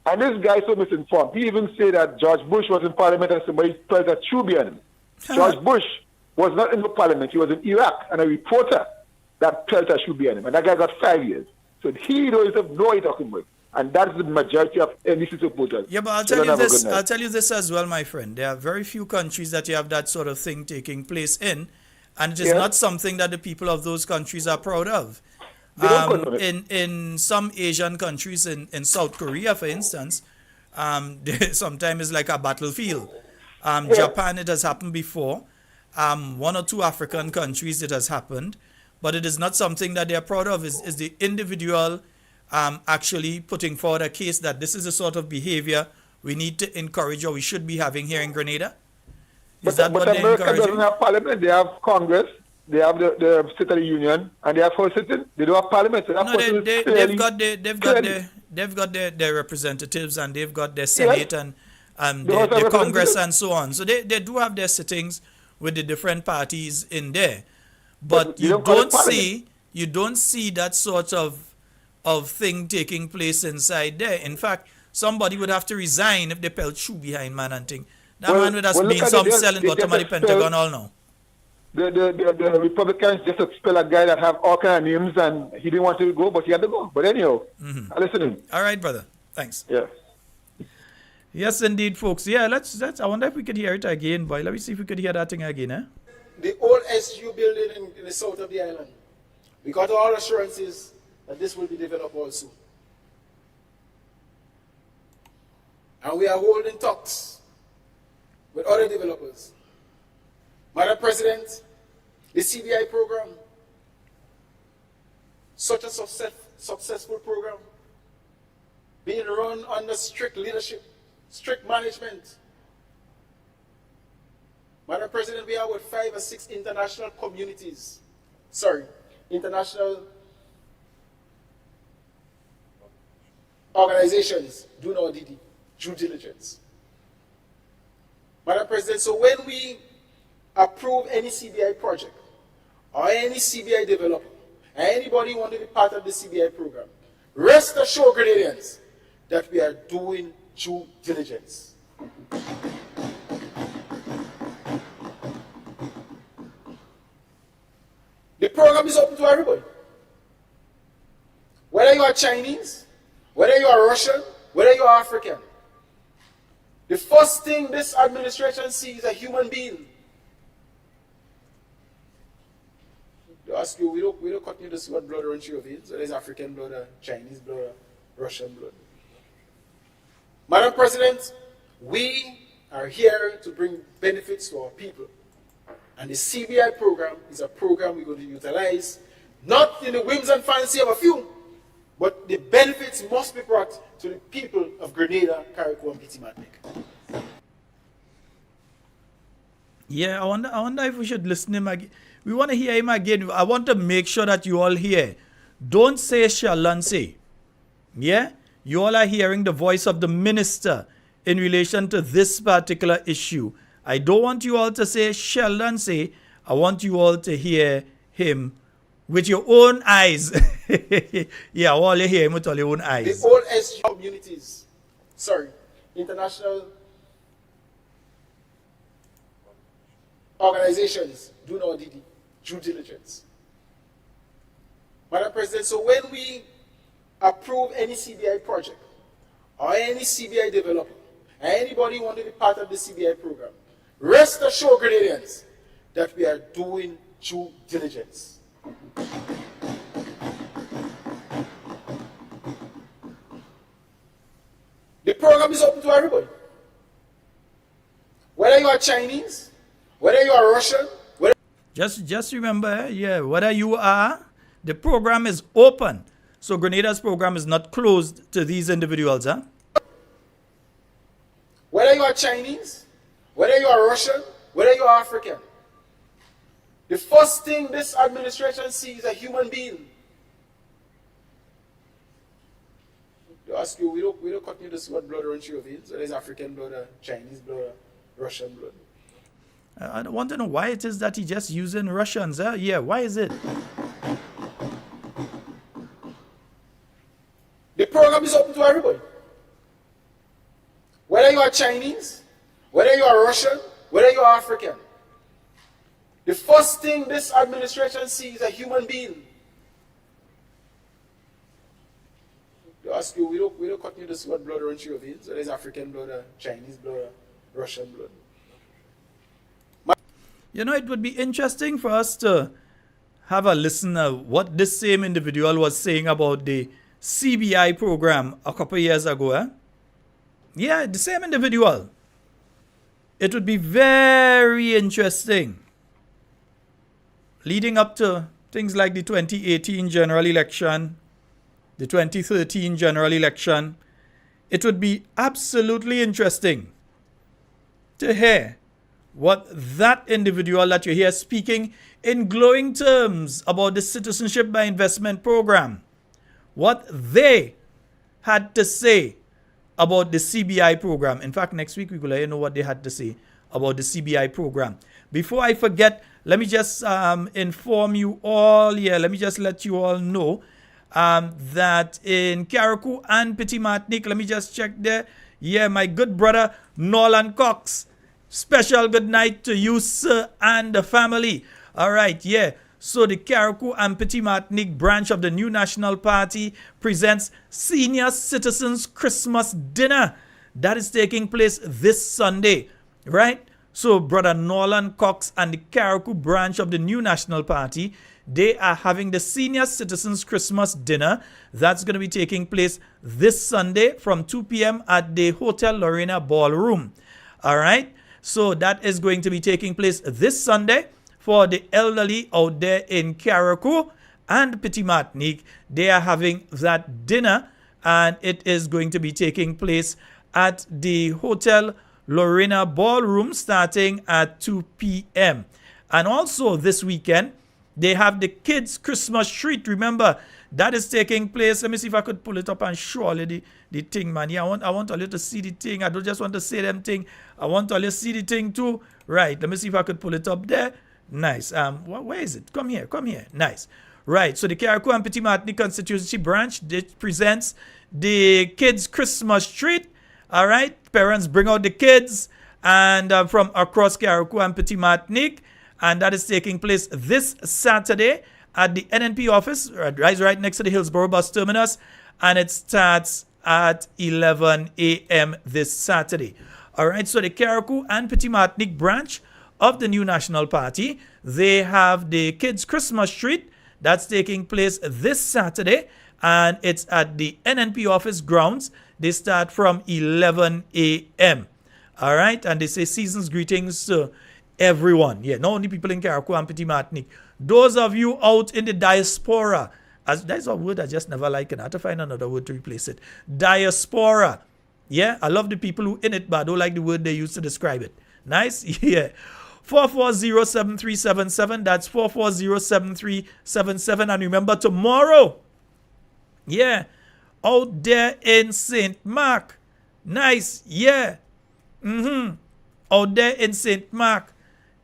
And this guy is so misinformed. He even said that George Bush was in parliament and somebody felt a true behind him. George Bush was not in the parliament. He was in Iraq, and a reporter that felt a shoe behind him. And that guy got 5 years. So he knows know what he's talking about. And that's the majority of NDC supporters. Yeah, but I'll tell you this as well, my friend. There are very few countries that you have that sort of thing taking place in, and it is not something that the people of those countries are proud of. In some Asian countries, in South Korea, for instance, sometimes it's like a battlefield. Japan, it has happened before. One or two African countries, it has happened. But it is not something that they are proud of. Is the individual actually putting forward a case that this is the sort of behavior we need to encourage or we should be having here in Grenada? Is that what they're America encouraging? doesn't have parliament. They have Congress, they have the State of the Union, and they have House sitting. They don't have parliament. So they've got their representatives, and they've got their Senate and their Congress and so on. So they do have their sittings with the different parties in there. But you don't see that sort of thing taking place inside there. In fact, somebody would have to resign if they pelt shoe behind man and thing. That man would have been some selling bottom of the Pentagon all now. The Republicans just expel a guy that have all kind of names, and he didn't want to go, but he had to go. But anyhow, listen. All right, brother. Thanks. Yeah. Yes, indeed, folks. Yeah, let's. I wonder if we could hear it again, boy. Let me see if we could hear that thing again, eh? The old SU building in the south of the island. We got all assurances that this will be developed also. And we are holding talks with other developers. Madam President, the CBI program, such a successful program, being run under strict leadership, strict management. Madam President, we are with 5 or 6 international international organizations doing our due diligence. Madam President, so when we approve any CBI project or any CBI developer, and anybody want to be part of the CBI program, rest assured, Grenadians, that we are doing due diligence. The program is open to everybody. Whether you are Chinese, whether you are Russian, whether you are African. The first thing this administration sees is a human being. They ask you, we don't continue to see what blood runs through your veins. So there's African blood, Chinese blood, Russian blood. Madam President, we are here to bring benefits to our people. And the CBI program is a program we're going to utilize, not in the whims and fancy of a few, but the benefits must be brought to the people of Grenada, Carriacou, and Petit-Martinique. Yeah, I wonder if we should listen to him again. We want to hear him again. I want to make sure that you all hear. Don't say shall and say. Yeah? You all are hearing the voice of the minister in relation to this particular issue. I don't want you all to say Sheldon say. I want you all to hear him with your own eyes. Yeah, all you hear him with all your own eyes. The old SG communities, international organizations do not do due diligence. Madam President, so when we approve any CBI project or any CBI developer, and anybody want to be part of the CBI program, rest assured, Grenadians, that we are doing due diligence. The program is open to everybody. Whether you are Chinese, whether you are Russian, Just remember, whether you are, the program is open. So Grenada's program is not closed to these individuals, huh? Whether you are Chinese, whether you are Russian, whether you are African, the first thing this administration sees is a human being. They ask you, we don't continue to see what blood runs through your veins. So there's African blood, Chinese blood, Russian blood. I want to know why it is that he just using Russians, huh? Yeah, why is it? The program is open to everybody. Whether you are Chinese, whether you are Russian, whether you are African, the first thing this administration sees is a human being. They ask you, we don't continue to see what blood runs through your veins. So there's African blood, Chinese blood, Russian blood. You know, it would be interesting for us to have a listen to what this same individual was saying about the CBI program a couple years ago. Eh? Yeah, the same individual. It would be very interesting. Leading up to things like the 2018 general election, the 2013 general election, it would be absolutely interesting to hear what that individual that you hear speaking in glowing terms about the Citizenship by Investment program, what they had to say about the CBI program. In fact, next week we will let you know what they had to say about the CBI program. Before I forget, let me just inform you all, let me just let you all know that in Carriacou and Petit Martinique, let me just check there. Yeah, my good brother Nolan Cox. Special good night to you, sir, and the family. All right, yeah. So the Carriacou and Petit Martinique branch of the New National Party presents Senior Citizens Christmas Dinner. That is taking place this Sunday, right? So brother Nolan Cox and the Carriacou branch of the New National Party, they are having the Senior Citizens Christmas Dinner. That's going to be taking place this Sunday from 2 p.m. at the Hotel Lorena Ballroom. All right. So that is going to be taking place this Sunday for the elderly out there in Carriacou and Petit Martinique. They are having that dinner and it is going to be taking place at the Hotel Lorena Ballroom starting at 2 p.m. And also this weekend, they have the kids' Christmas treat. Remember, that is taking place. Let me see if I could pull it up and show you the thing, man. Yeah, I want all you to see the thing. I don't just want to say them thing. I want all you to see the thing too. Right. Let me see if I could pull it up there. Nice. Where is it? Come here. Nice. Right. So the Carriacou and Petit Martinique constituency branch presents the kids' Christmas treat. All right. Parents bring out the kids and from across Carriacou and Petit Martinique. And that is taking place this Saturday at the NNP office, right next to the Hillsborough bus terminus. And it starts at 11 a.m. this Saturday. All right, so the Carriacou and Petit Martinique branch of the New National Party, they have the kids' Christmas treat. That's taking place this Saturday. And it's at the NNP office grounds. They start from 11 a.m. All right, and they say season's greetings to everyone. Yeah, not only people in Carriacou and Petit Martinique. Those of you out in the diaspora, that's a word I just never like, and I have to find another word to replace it. Diaspora. Yeah, I love the people who in it, but I don't like the word they use to describe it. Nice? Yeah. 440-7377. That's 440-7377. And remember, tomorrow, yeah, out there in St. Mark, Nice. Yeah. Out there in St. Mark,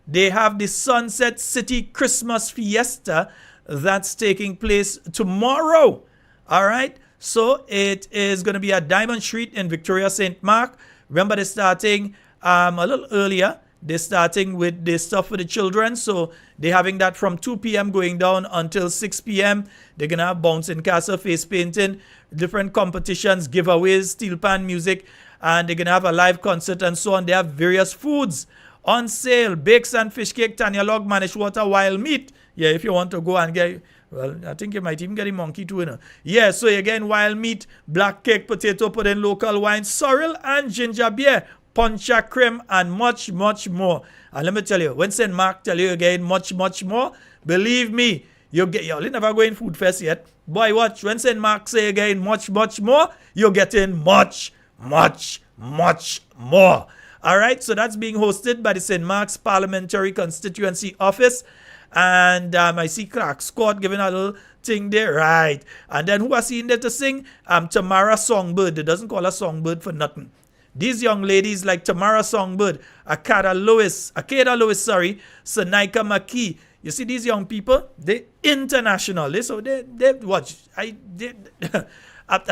they have the Sunset City Christmas Fiesta that's taking place tomorrow. All right. So it is going to be at Diamond Street in Victoria, St. Mark. Remember, they're starting a little earlier. They're starting with the stuff for the children. So they're having that from 2 p.m. going down until 6 p.m. They're going to have bouncing castle, face painting, different competitions, giveaways, steel pan music, and they're going to have a live concert and so on. They have various foods on sale: bakes and fish cake, Tanya log, managed water, wild meat. Yeah, if you want to go and get, well, I think you might even get a monkey too, you know. Yeah, so again, wild meat, black cake, potato pudding, local wine, sorrel and ginger beer, puncha cream, and much, much more. And let me tell you, when St. Mark tell you again, much, much more, believe me, you'll never go in food fest yet. Boy, watch, when St. Mark say again, much, much more, you're getting much, much, much more. All right, so that's being hosted by the St. Mark's Parliamentary Constituency Office. And I see Crack Scott giving a little thing there, right? And then who I seen there to sing? Tamara Songbird. They doesn't call her Songbird for nothing. These young ladies like Tamara Songbird, Akada Lewis, Sanika McKee. You see these young people? They international. They watch. I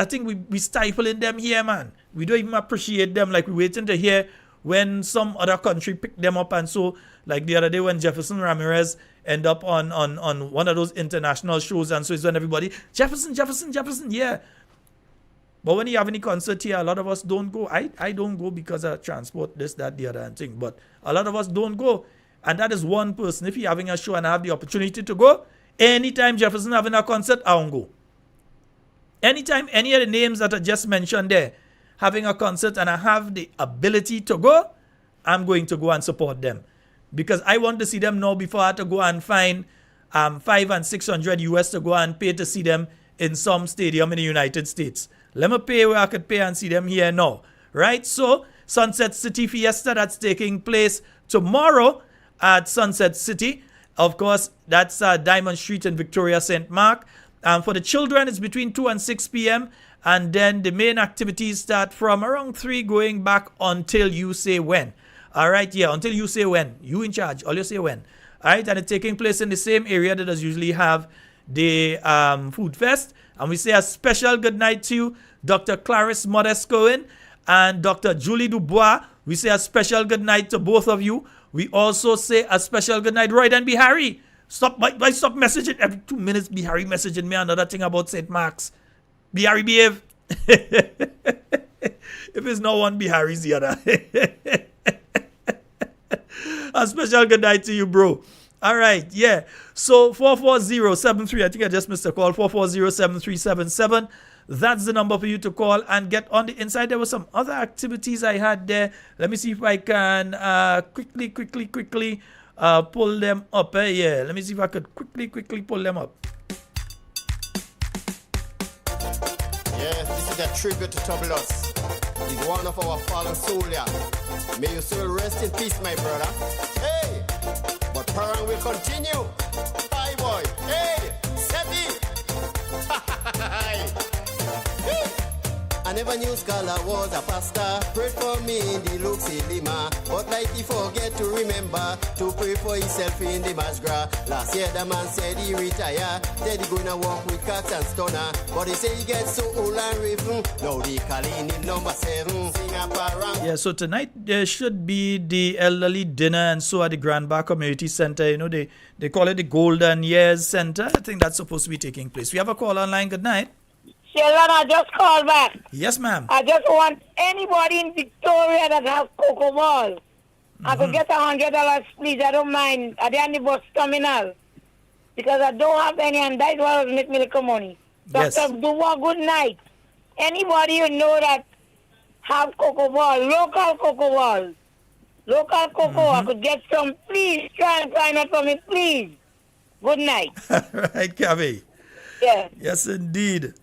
think we stifling them here, man. We don't even appreciate them. Like, we're waiting to hear when some other country pick them up. And so, like the other day when Jefferson Ramirez end up on one of those international shows, and so it's when everybody, Jefferson, yeah. But when you have any concert here, a lot of us don't go. I don't go because of transport, this, that, the other, and thing. But a lot of us don't go. And that is one person. If you're having a show and I have the opportunity to go, anytime Jefferson having a concert, I won't go. Anytime any of the names that I just mentioned there having a concert and I have the ability to go, I'm going to go and support them. Because I want to see them now before I have to go and find $500 and $600 US to go and pay to see them in some stadium in the United States. Let me pay where I could pay and see them here now. Right? So, Sunset City Fiesta, that's taking place tomorrow at Sunset City. Of course, that's Diamond Street in Victoria, St. Mark. For the children, it's between 2 and 6 p.m. And then the main activities start from around 3 going back until you say when. All right, yeah, until you say when. You in charge, all you say when. All right, and it's taking place in the same area that does usually have the food fest. And we say a special good night to you, Dr. Clarice Modest Cohen and Dr. Julie Dubois. We say a special good night to both of you. We also say a special good night, Roy and Bihari. Stop messaging every 2 minutes. Bihari messaging me another thing about St. Mark's. Bihari behave. If it's not one, Bihari's the other. A special good night to you, bro. All right, yeah. So 44073, I think I just missed a call. 4407377. That's the number for you to call and get on the inside. There were some other activities I had there. Let me see if I can quickly pull them up. Yeah, let me see if I could quickly pull them up. Yes, this is a tribute to Tobulus. He's one of our fallen soldiers. May your soul rest in peace, my brother. Hey, but Parang will continue. Hi, boy. Hey, Seti. I never knew Scholar was a pastor. Prayed for me in the Luxi Lima. But like he forget to remember to pray for himself in the Masgra. Last year the man said he retire. Said he gonna walk with cats and stunner. But he say he gets so old and riven. Now they calling him number 7. Sing a parang. Yeah, so tonight there should be the elderly dinner and so at the Grand Bar Community Center. You know, they call it the Golden Years Center. I think that's supposed to be taking place. We have a call online. Good night. Sheldon, I just called back. Yes, ma'am. I just want anybody in Victoria that has cocoa balls. I could get $100, please. I don't mind. Are there any bus terminal? Because I don't have any, and that's what will make me little money. Yes. Dr. Dubois, good night. Anybody you know that have cocoa balls, local cocoa balls, local cocoa, I could get some, please. Try and find out for me, please. Good night. Right, Kavi. Yeah. Yes, indeed.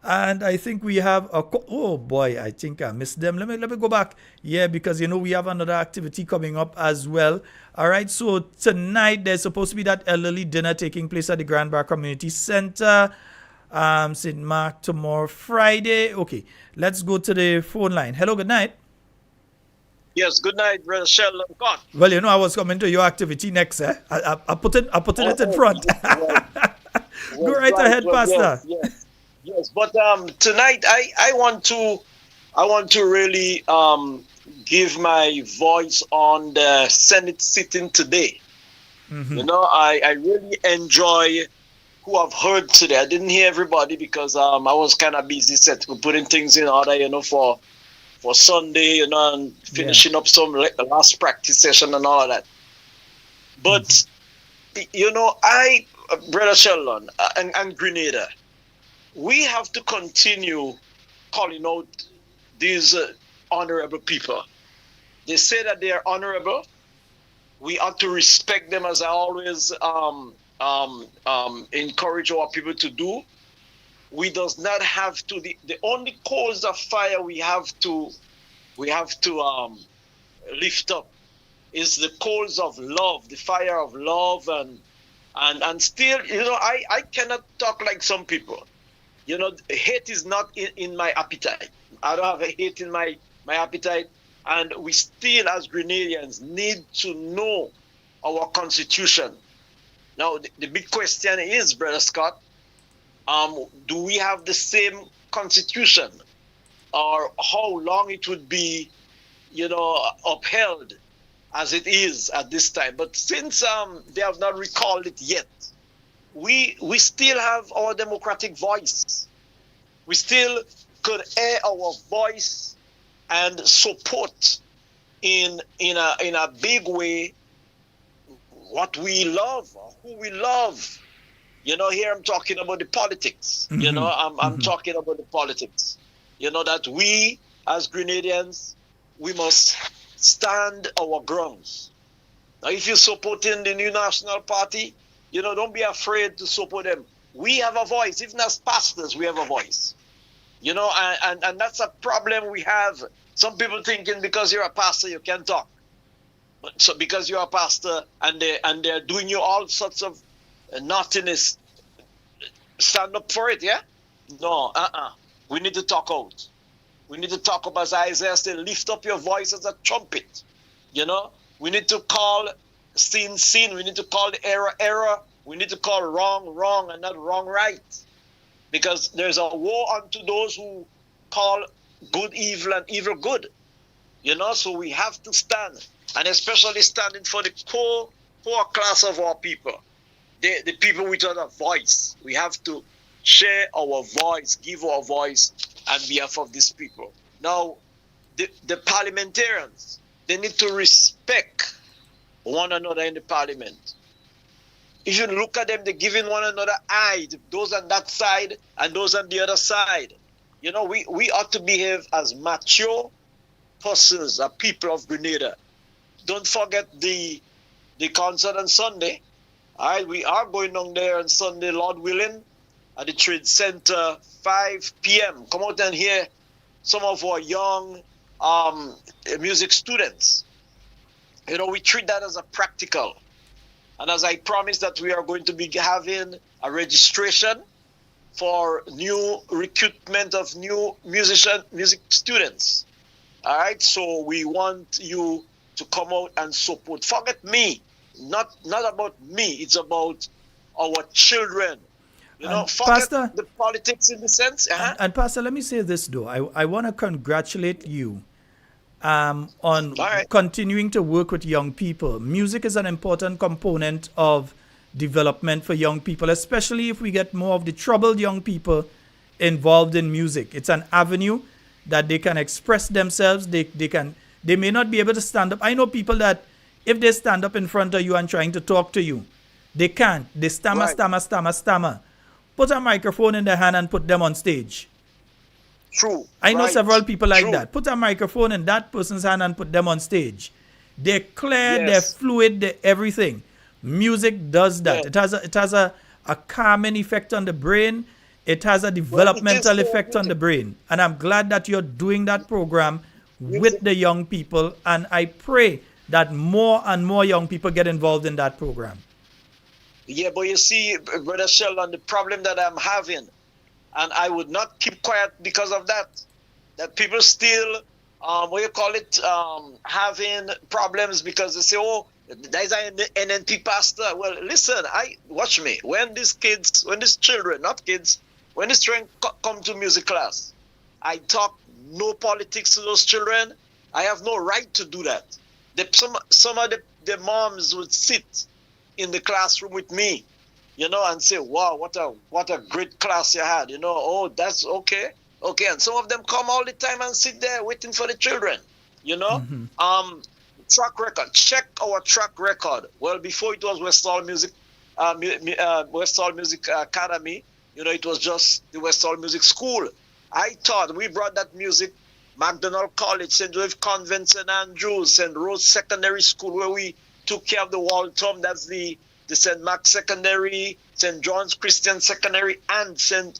And I think we have oh boy, I think I missed them. Let me go back. Yeah, because you know we have another activity coming up as well. All right, so tonight there's supposed to be that elderly dinner taking place at the Grand Bar Community Center. St. Mark tomorrow, Friday. Okay, let's go to the phone line. Hello, good night. Yes, good night, Brother Sheldon. God. Well, you know, I was coming to your activity next, eh? I put it in front. Go right ahead, Pastor. Yes. But tonight I want to really give my voice on the Senate sitting today. Mm-hmm. You know, I really enjoy who I've heard today. I didn't hear everybody because I was kind of busy putting things in order, you know, for Sunday, you know, and finishing up some the last practice session and all of that. But you know, Brother Sheldon and Grenada, we have to continue calling out these honorable people. They say that they are honorable. We ought to respect them, as I always encourage our people to do. We does not have to. The only cause of fire we have to lift up is the coals of love, the fire of love, and still, you know, I cannot talk like some people. You know, hate is not in my appetite. I don't have a hate in my appetite. And we still, as Grenadians, need to know our constitution. Now, the big question is, Brother Scott, do we have the same constitution? Or how long it would be, you know, upheld as it is at this time. But since they have not recalled it yet, we still have our democratic voice. We still could air our voice and support in a big way what we love, who we love. You know, here I'm talking about the politics. Mm-hmm. You know, I'm talking about the politics. You know, that we as Grenadians, we must stand our grounds. Now, if you're supporting the new National Party, you know, don't be afraid to support them. We have a voice. Even as pastors, we have a voice. You know, and that's a problem we have. Some people thinking because you're a pastor, you can talk. So because you're a pastor and they're doing you all sorts of naughtiness, stand up for it, yeah? No, we need to talk out. We need to talk up, as Isaiah said, lift up your voice as a trumpet. You know, we need to call sin, sin. We need to call the error, error. We need to call wrong, wrong, and not wrong, right. Because there's a war unto those who call good evil and evil good. You know, so we have to stand. And especially standing for the core class of our people. The people without a voice. We have to share our voice, give our voice on behalf of these people. Now, the parliamentarians, they need to respect one another in the parliament. If you look at them, they're giving one another eye, those on that side and those on the other side. You know, we ought to behave as mature persons, a people of Grenada. Don't forget the concert on Sunday. All right, we are going down there on Sunday, Lord willing, at the Trade Center, 5 p.m. Come out and hear some of our young music students. You know, we treat that as a practical. And as I promised that we are going to be having a registration for new recruitment of new music students. All right, so we want you to come out and support. Forget me, not about me. It's about our children. You know, forget Pastor, the politics in the sense. And Pastor, let me say this though. I want to congratulate you on continuing to work with young people. Music is an important component of development for young people, especially if we get more of the troubled young people involved in music. It's an avenue that they can express themselves. They may not be able to stand up. I know people that if they stand up in front of you and trying to talk to you, they can't. They stammer. Put a microphone in their hand and put them on stage. True. I know several people like that. Put a microphone in that person's hand and put them on stage. They're clear, they're fluid, they're everything. Music does that. It has a calming effect on the brain. It has a developmental effect on the brain. And I'm glad that you're doing that program with the young people. And I pray that more and more young people get involved in that program. Yeah, but you see, Brother Sheldon, the problem that I'm having, and I would not keep quiet because of that. That people still, having problems because they say, oh, there's an NNP pastor. Well, listen, watch me. When these children come to music class, I talk no politics to those children. I have no right to do that. Some of the moms would sit in the classroom with me, and say, wow, what a great class you had, oh, that's okay. Okay, and some of them come all the time and sit there waiting for the children, Track record, check our track record. Well, before it was Westall Music Academy, it was just the Westall Music School. I thought we brought that music, McDonald College, St. Joseph Convent, St. Andrews, St. Rose Secondary School, where we took care of the Waltham, that's the St. Mark Secondary, St. John's Christian Secondary, and St.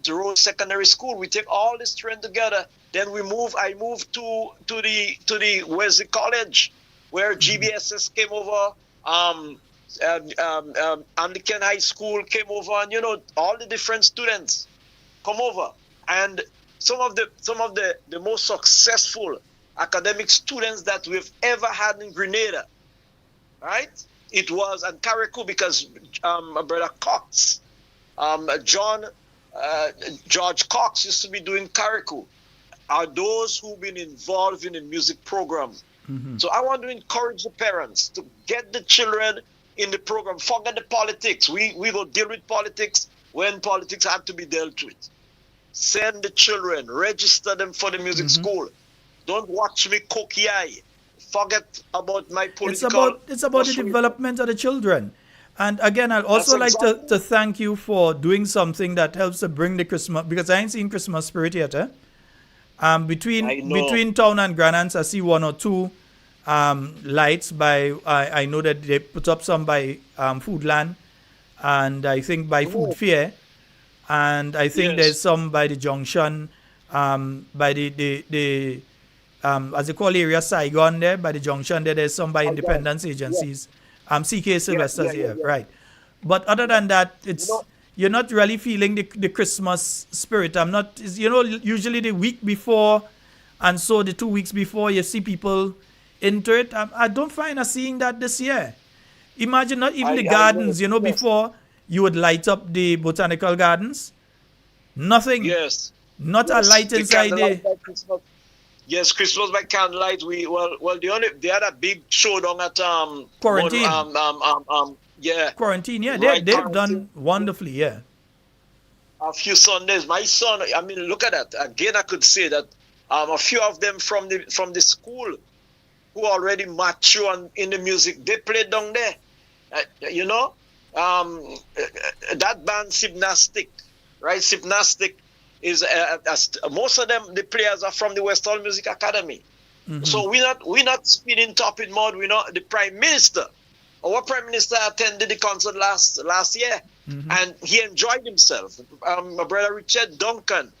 Rose Secondary School. We take all this trend together. Then I moved to the Wesley College, where GBSS came over, Anglican High School came over, and all the different students come over. And some of the most successful academic students that we've ever had in Grenada, right? It was at Carriacou, because my brother Cox, George Cox used to be doing Carriacou, are those who've been involved in the music program. So I want to encourage the parents to get the children in the program. Forget the politics. We will deal with politics when politics have to be dealt with. Send the children, register them for the music school. Don't watch me cookie eye. Forget about my political. It's about the development of the children. And again, I'd also like to thank you for doing something that helps to bring the Christmas, because I ain't seen Christmas spirit yet. Between town and Grandance, I see one or two lights by, I know that they put up some by Foodland, and I think by Food Fair, and I think there's some by the junction, by the as they call area Saigon there, by the junction there's some by independence agencies. CK Sylvester's here, right. But other than that, you're not really feeling the Christmas spirit. Usually the week before, and so the 2 weeks before, you see people into it. I don't find us seeing that this year. Imagine not even the gardens, before you would light up the botanical gardens. Nothing. Yes. Not a light inside there. Yes, Christmas by candlelight. They had a big showdown at Quarantine. Quarantine, yeah. They've done wonderfully, yeah. A few Sundays. My son, look at that. Again, I could say that a few of them from the school who already mature in the music, they played down there. That band Sipnastic, right? Sipnastic is most of them, the players are from the Westall Music Academy. So we're not spinning top in mud. We're not the Prime Minister. Our Prime Minister attended the concert last year, and he enjoyed himself. My brother Richard Duncan,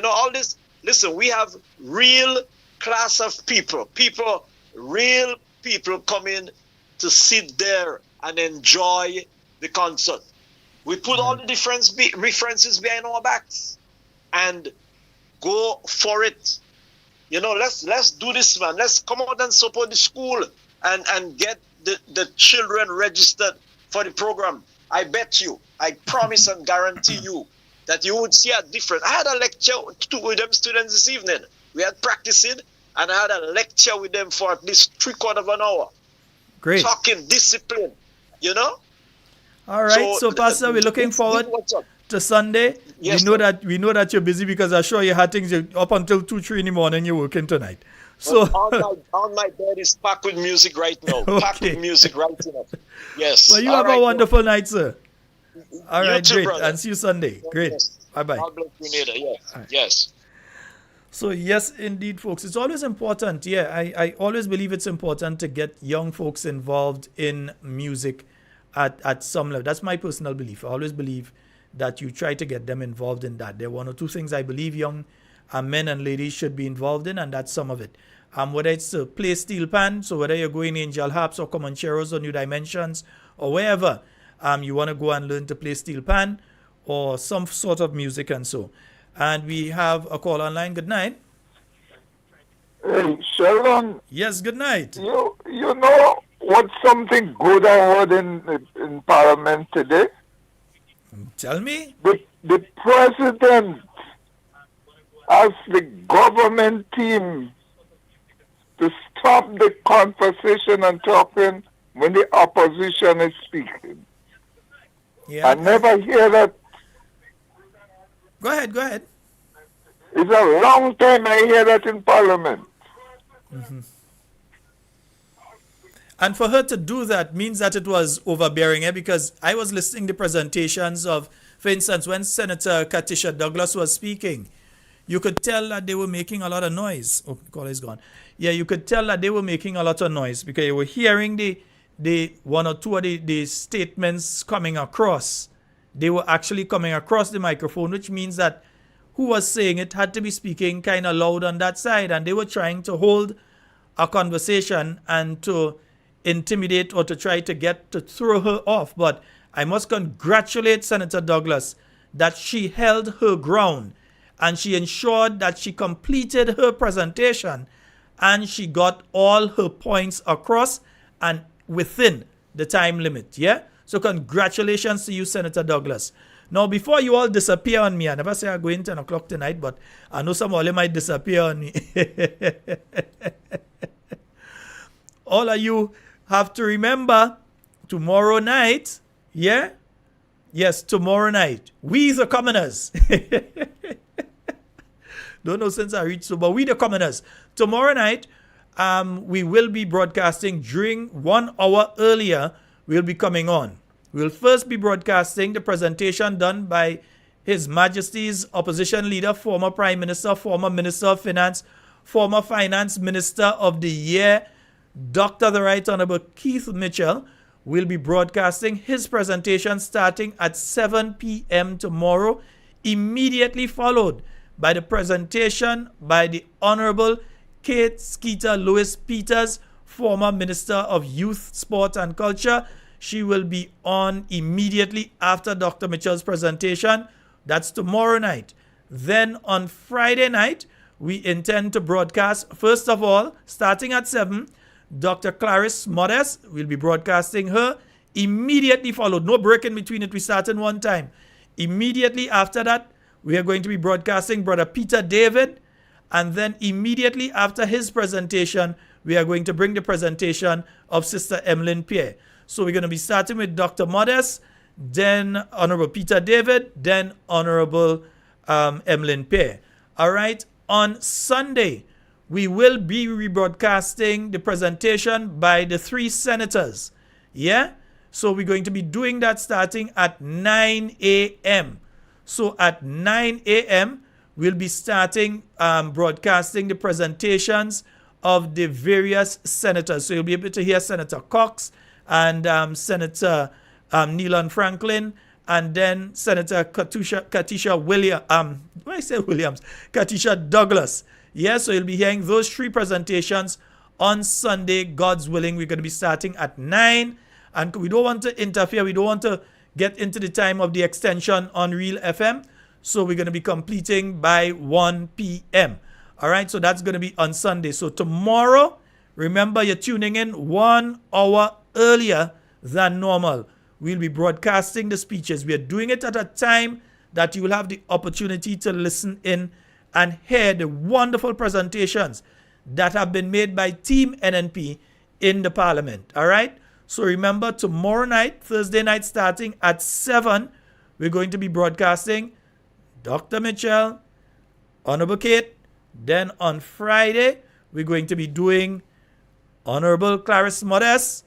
all this. Listen, we have real class of people, real people coming to sit there and enjoy the concert. We put all the references behind our backs and go for it. Let's do this, man. Let's come out and support the school and get the children registered for the program. I bet you, I promise and guarantee you that you would see a difference. I had a lecture with them students this evening. We had practicing, and I had a lecture with them for at least 3/4 of an hour. Great. Talking discipline, All right, so Pastor, we're looking forward to Sunday. Yes, we know that you're busy, because I'm sure you had things up until 2-3 in the morning. You're working tonight. So all my bed is packed with music right now. Okay. Packed with music right now. Yes. Well, you have a wonderful night, sir. All right, too, great. brother. And see you Sunday. Great. Yes. Bye-bye. God bless Grenada. Yes. Right. Yes. So, yes, indeed, folks. It's always important. Yeah, I always believe it's important to get young folks involved in music at some level. That's my personal belief. I always believe that you try to get them involved in that. There are one or two things I believe young men and ladies should be involved in, and that's some of it. Whether it's to play steel pan, so whether you're going Angel Harps or Comancheros or New Dimensions or wherever, you want to go and learn to play steel pan, or some sort of music and so. And we have a call online. Good night. Hey, Sheldon. Yes, good night. You know what's something good I heard in Parliament today? Tell me. The president asked the government team to stop the conversation and talking when the opposition is speaking. Yeah, I never hear that. Go ahead. It's a long time I hear that in Parliament. Mm-hmm. And for her to do that means that it was overbearing, because I was listening to presentations of, for instance, when Senator Katisha Douglas was speaking, you could tell that they were making a lot of noise. Oh, call is gone. Yeah, you could tell that they were making a lot of noise because you were hearing the one or two of the statements coming across. They were actually coming across the microphone, which means that who was saying it had to be speaking kind of loud on that side, and they were trying to hold a conversation and to intimidate or to try to throw her off. But I must congratulate Senator Douglas that she held her ground and she ensured that she completed her presentation and she got all her points across and within the time limit. Yeah? So congratulations to you, Senator Douglas. Now, before you all disappear on me, I never say I'm going 10 o'clock tonight, but I know some of you might disappear on me. All of you have to remember tomorrow night, yeah? Yes, tomorrow night. We the commoners. Don't know since I reached so, but we the commoners. Tomorrow night, we will be broadcasting during 1 hour earlier. We'll be coming on. We'll first be broadcasting the presentation done by His Majesty's Opposition Leader, former Prime Minister, former Minister of Finance, former Finance Minister of the Year, Dr. the Right Honorable Keith Mitchell. Will be broadcasting his presentation starting at 7 p.m. tomorrow, immediately followed by the presentation by the Honorable Kate Skeeter Lewis Peters, former Minister of Youth, Sport and Culture. She will be on immediately after Dr. Mitchell's presentation. That's tomorrow night. Then on Friday night, we intend to broadcast, first of all, starting at 7, Dr. Clarice Modest will be broadcasting her. Immediately followed, no break in between it, we start in one time. Immediately after that, we are going to be broadcasting Brother Peter David. And then immediately after his presentation, we are going to bring the presentation of Sister Emlyn Pierre. So we're going to be starting with Dr. Modest, then Honorable Peter David, then Honorable Emlyn Pierre. All right, on Sunday, we will be rebroadcasting the presentation by the 3 senators. Yeah? So we're going to be doing that starting at 9 a.m. So at 9 a.m., we'll be starting broadcasting the presentations of the various senators. So you'll be able to hear Senator Cox and Senator Neelan Franklin, and then Senator Katisha Douglas. Yes, so you'll be hearing those 3 presentations on Sunday, God's willing. We're going to be starting at 9, and we don't want to interfere. We don't want to get into the time of the extension on Real FM, so we're going to be completing by 1 p.m. All right, so that's going to be on Sunday. So tomorrow, remember you're tuning in 1 hour earlier than normal. We'll be broadcasting the speeches. We are doing it at a time that you will have the opportunity to listen in and hear the wonderful presentations that have been made by Team NNP in the Parliament. All right? So remember, tomorrow night, Thursday night, starting at 7, we're going to be broadcasting Dr. Mitchell, Honorable Kate. Then on Friday, we're going to be doing Honorable Clarice Modest,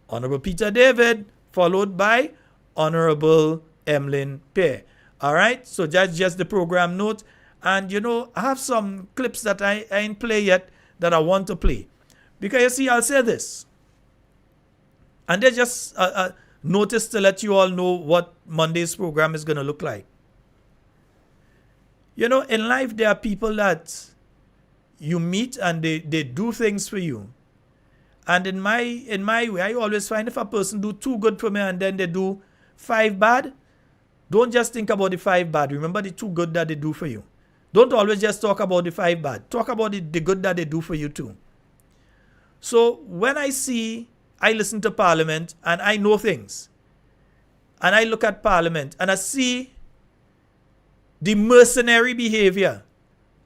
Honorable Peter David, followed by Honorable Emlyn Pierre. All right? So that's just the program note. And, you know, I have some clips that I ain't play yet that I want to play. Because, you see, I'll say this. And there's just a notice to let you all know what Monday's program is going to look like. You know, in life, there are people that you meet and they do things for you. And in my way, I always find if a person do 2 good for me and then they do 5 bad, Don't just think about the 5 bad. Remember the 2 good that they do for you. Don't always just talk about the 5 bad. Talk about the good that they do for you too. So when I listen to Parliament and I know things, and I look at Parliament and I see the mercenary behavior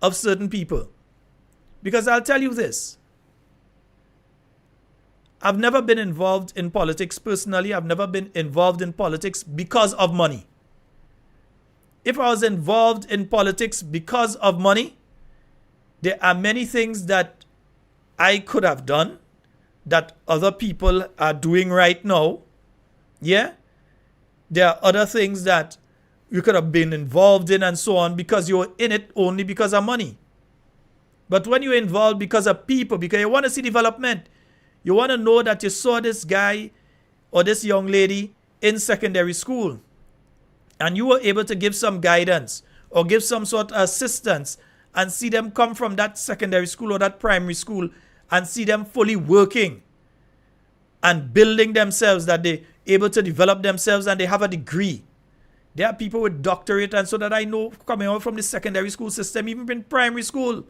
of certain people. Because I'll tell you this. I've never been involved in politics personally. I've never been involved in politics because of money. If I was involved in politics because of money, there are many things that I could have done that other people are doing right now. Yeah? There are other things that you could have been involved in and so on because you're in it only because of money. But when you're involved because of people, because you want to see development, you want to know that you saw this guy or this young lady in secondary school and you were able to give some guidance or give some sort of assistance and see them come from that secondary school or that primary school and see them fully working and building themselves, that they're able to develop themselves and they have a degree. There are people with doctorate, and so that I know coming out from the secondary school system, even in primary school,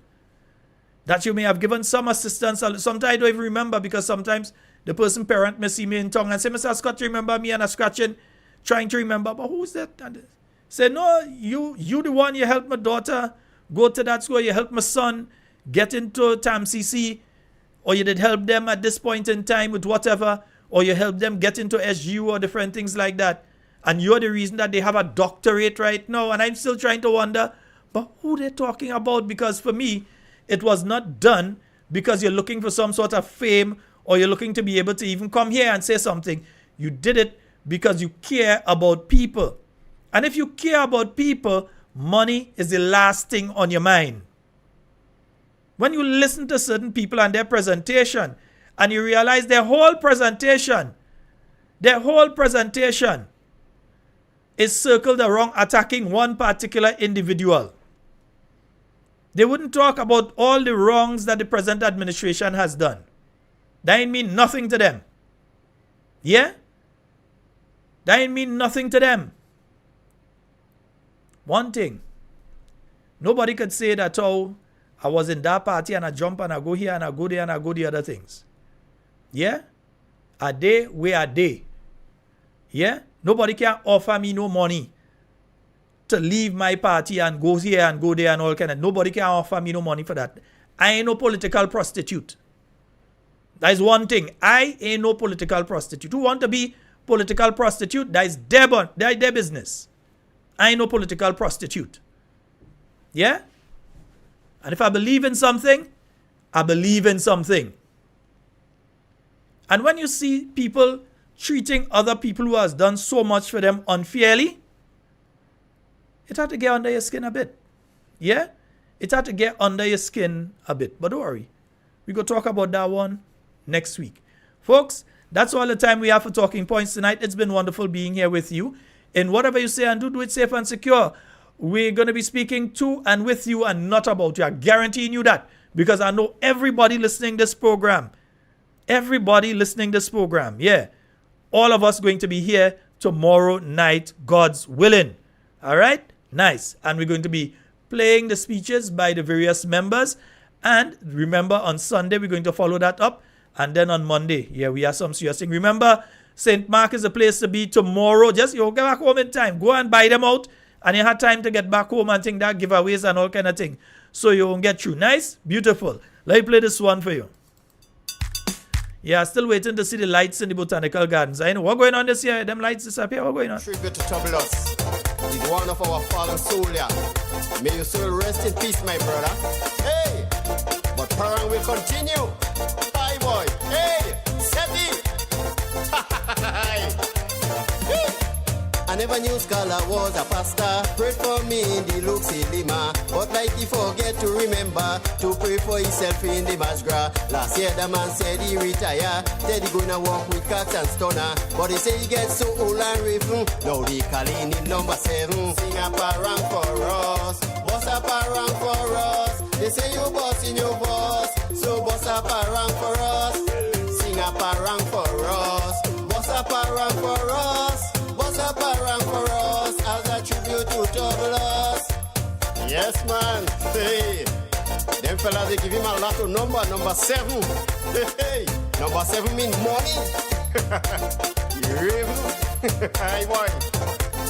that you may have given some assistance. Sometimes I don't even remember because sometimes the person parent may see me in tongue and say, Mr. Scott, remember me? And I'm scratching, trying to remember, but who's that? And say, no, you the one, you helped my daughter go to that school, you helped my son get into TAMCC, or you did help them at this point in time with whatever, or you helped them get into SGU or different things like that. And you're the reason that they have a doctorate right now. And I'm still trying to wonder, but who they're talking about? Because for me, it was not done because you're looking for some sort of fame or you're looking to be able to even come here and say something. You did it because you care about people. And if you care about people, money is the last thing on your mind. When you listen to certain people and their presentation and you realize their whole presentation is circled around attacking one particular individual. They wouldn't talk about all the wrongs that the present administration has done. That ain't mean nothing to them. Yeah? That ain't mean nothing to them. One thing, nobody could say that, oh, I was in that party and I jump and I go here and I go there and I go the other things. Yeah? Are they? Where are they? Yeah? Nobody can offer me no money to leave my party and go here and go there and all kind of. Nobody can offer me no money for that. I ain't no political prostitute. That is one thing. I ain't no political prostitute. Who want to be political prostitute? That is their business. I ain't no political prostitute. Yeah? And if I believe in something, I believe in something. And when you see people treating other people who has done so much for them unfairly, it had to get under your skin a bit. Yeah? It had to get under your skin a bit. But don't worry. We go talk about that one next week. Folks, that's all the time we have for Talking Points tonight. It's been wonderful being here with you. In whatever you say and do it safe and secure. We're going to be speaking to and with you and not about you. I'm guaranteeing you that. Because I know everybody listening this program. Everybody listening this program. Yeah. All of us going to be here tomorrow night, God's willing. All right? Nice. And we're going to be playing the speeches by the various members. And remember, on Sunday, we're going to follow that up. And then on Monday, yeah, we have some serious thing. Remember, St. Mark is a place to be tomorrow. Just you get back home in time. Go and buy them out. And you have time to get back home and think that giveaways and all kind of thing. So you won't get through. Nice? Beautiful. Let me play this one for you. Yeah, still waiting to see the lights in the botanical gardens. I know. What's going on this year? Them lights disappear. What's going on? Tribute to Tobulus. He's one of our fallen soldiers. May your soul rest in peace, my brother. Hey! But Parang will continue. Bye, boy. Hey! Seti! I never knew Scholar was a pastor. Prayed for me in the Luxi Lima. But like he forget to remember to pray for himself in the Masgra. Last year the man said he retire. Said he gonna walk with cats and stunner. But he say he gets so old and riven. Now they calling him number 7. Sing a parang for us. Boss a parang for us. They say you boss in your boss. So boss a parang for us. Sing a parang for us. Boss a parang for us. What's up around for us? Yes, man. Hey, them fellas, they give him a lot of number 7. Hey, number 7 means money. You rave. Hey, boy.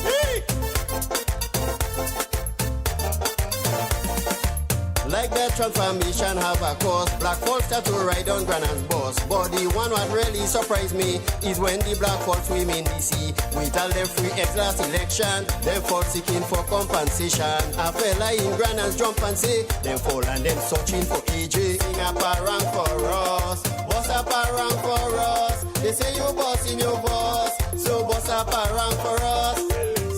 Hey. Like that transformation have a cause. Black folks start to ride on Granan's boss. But the one what really surprised me is when the black folks swim in DC. We tell them free ex last election. Them folks seeking for compensation. A fella in Granan's jump and say, them fall and them searching for AJ. Sing a parang for us. Boss a parang for us. They say you boss in your boss. So boss a parang for us.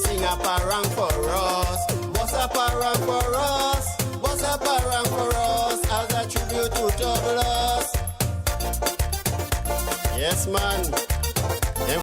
Sing a parang for us. Boss a parang for us. Boss a parang for us as a tribute to Douglas. Yes, man.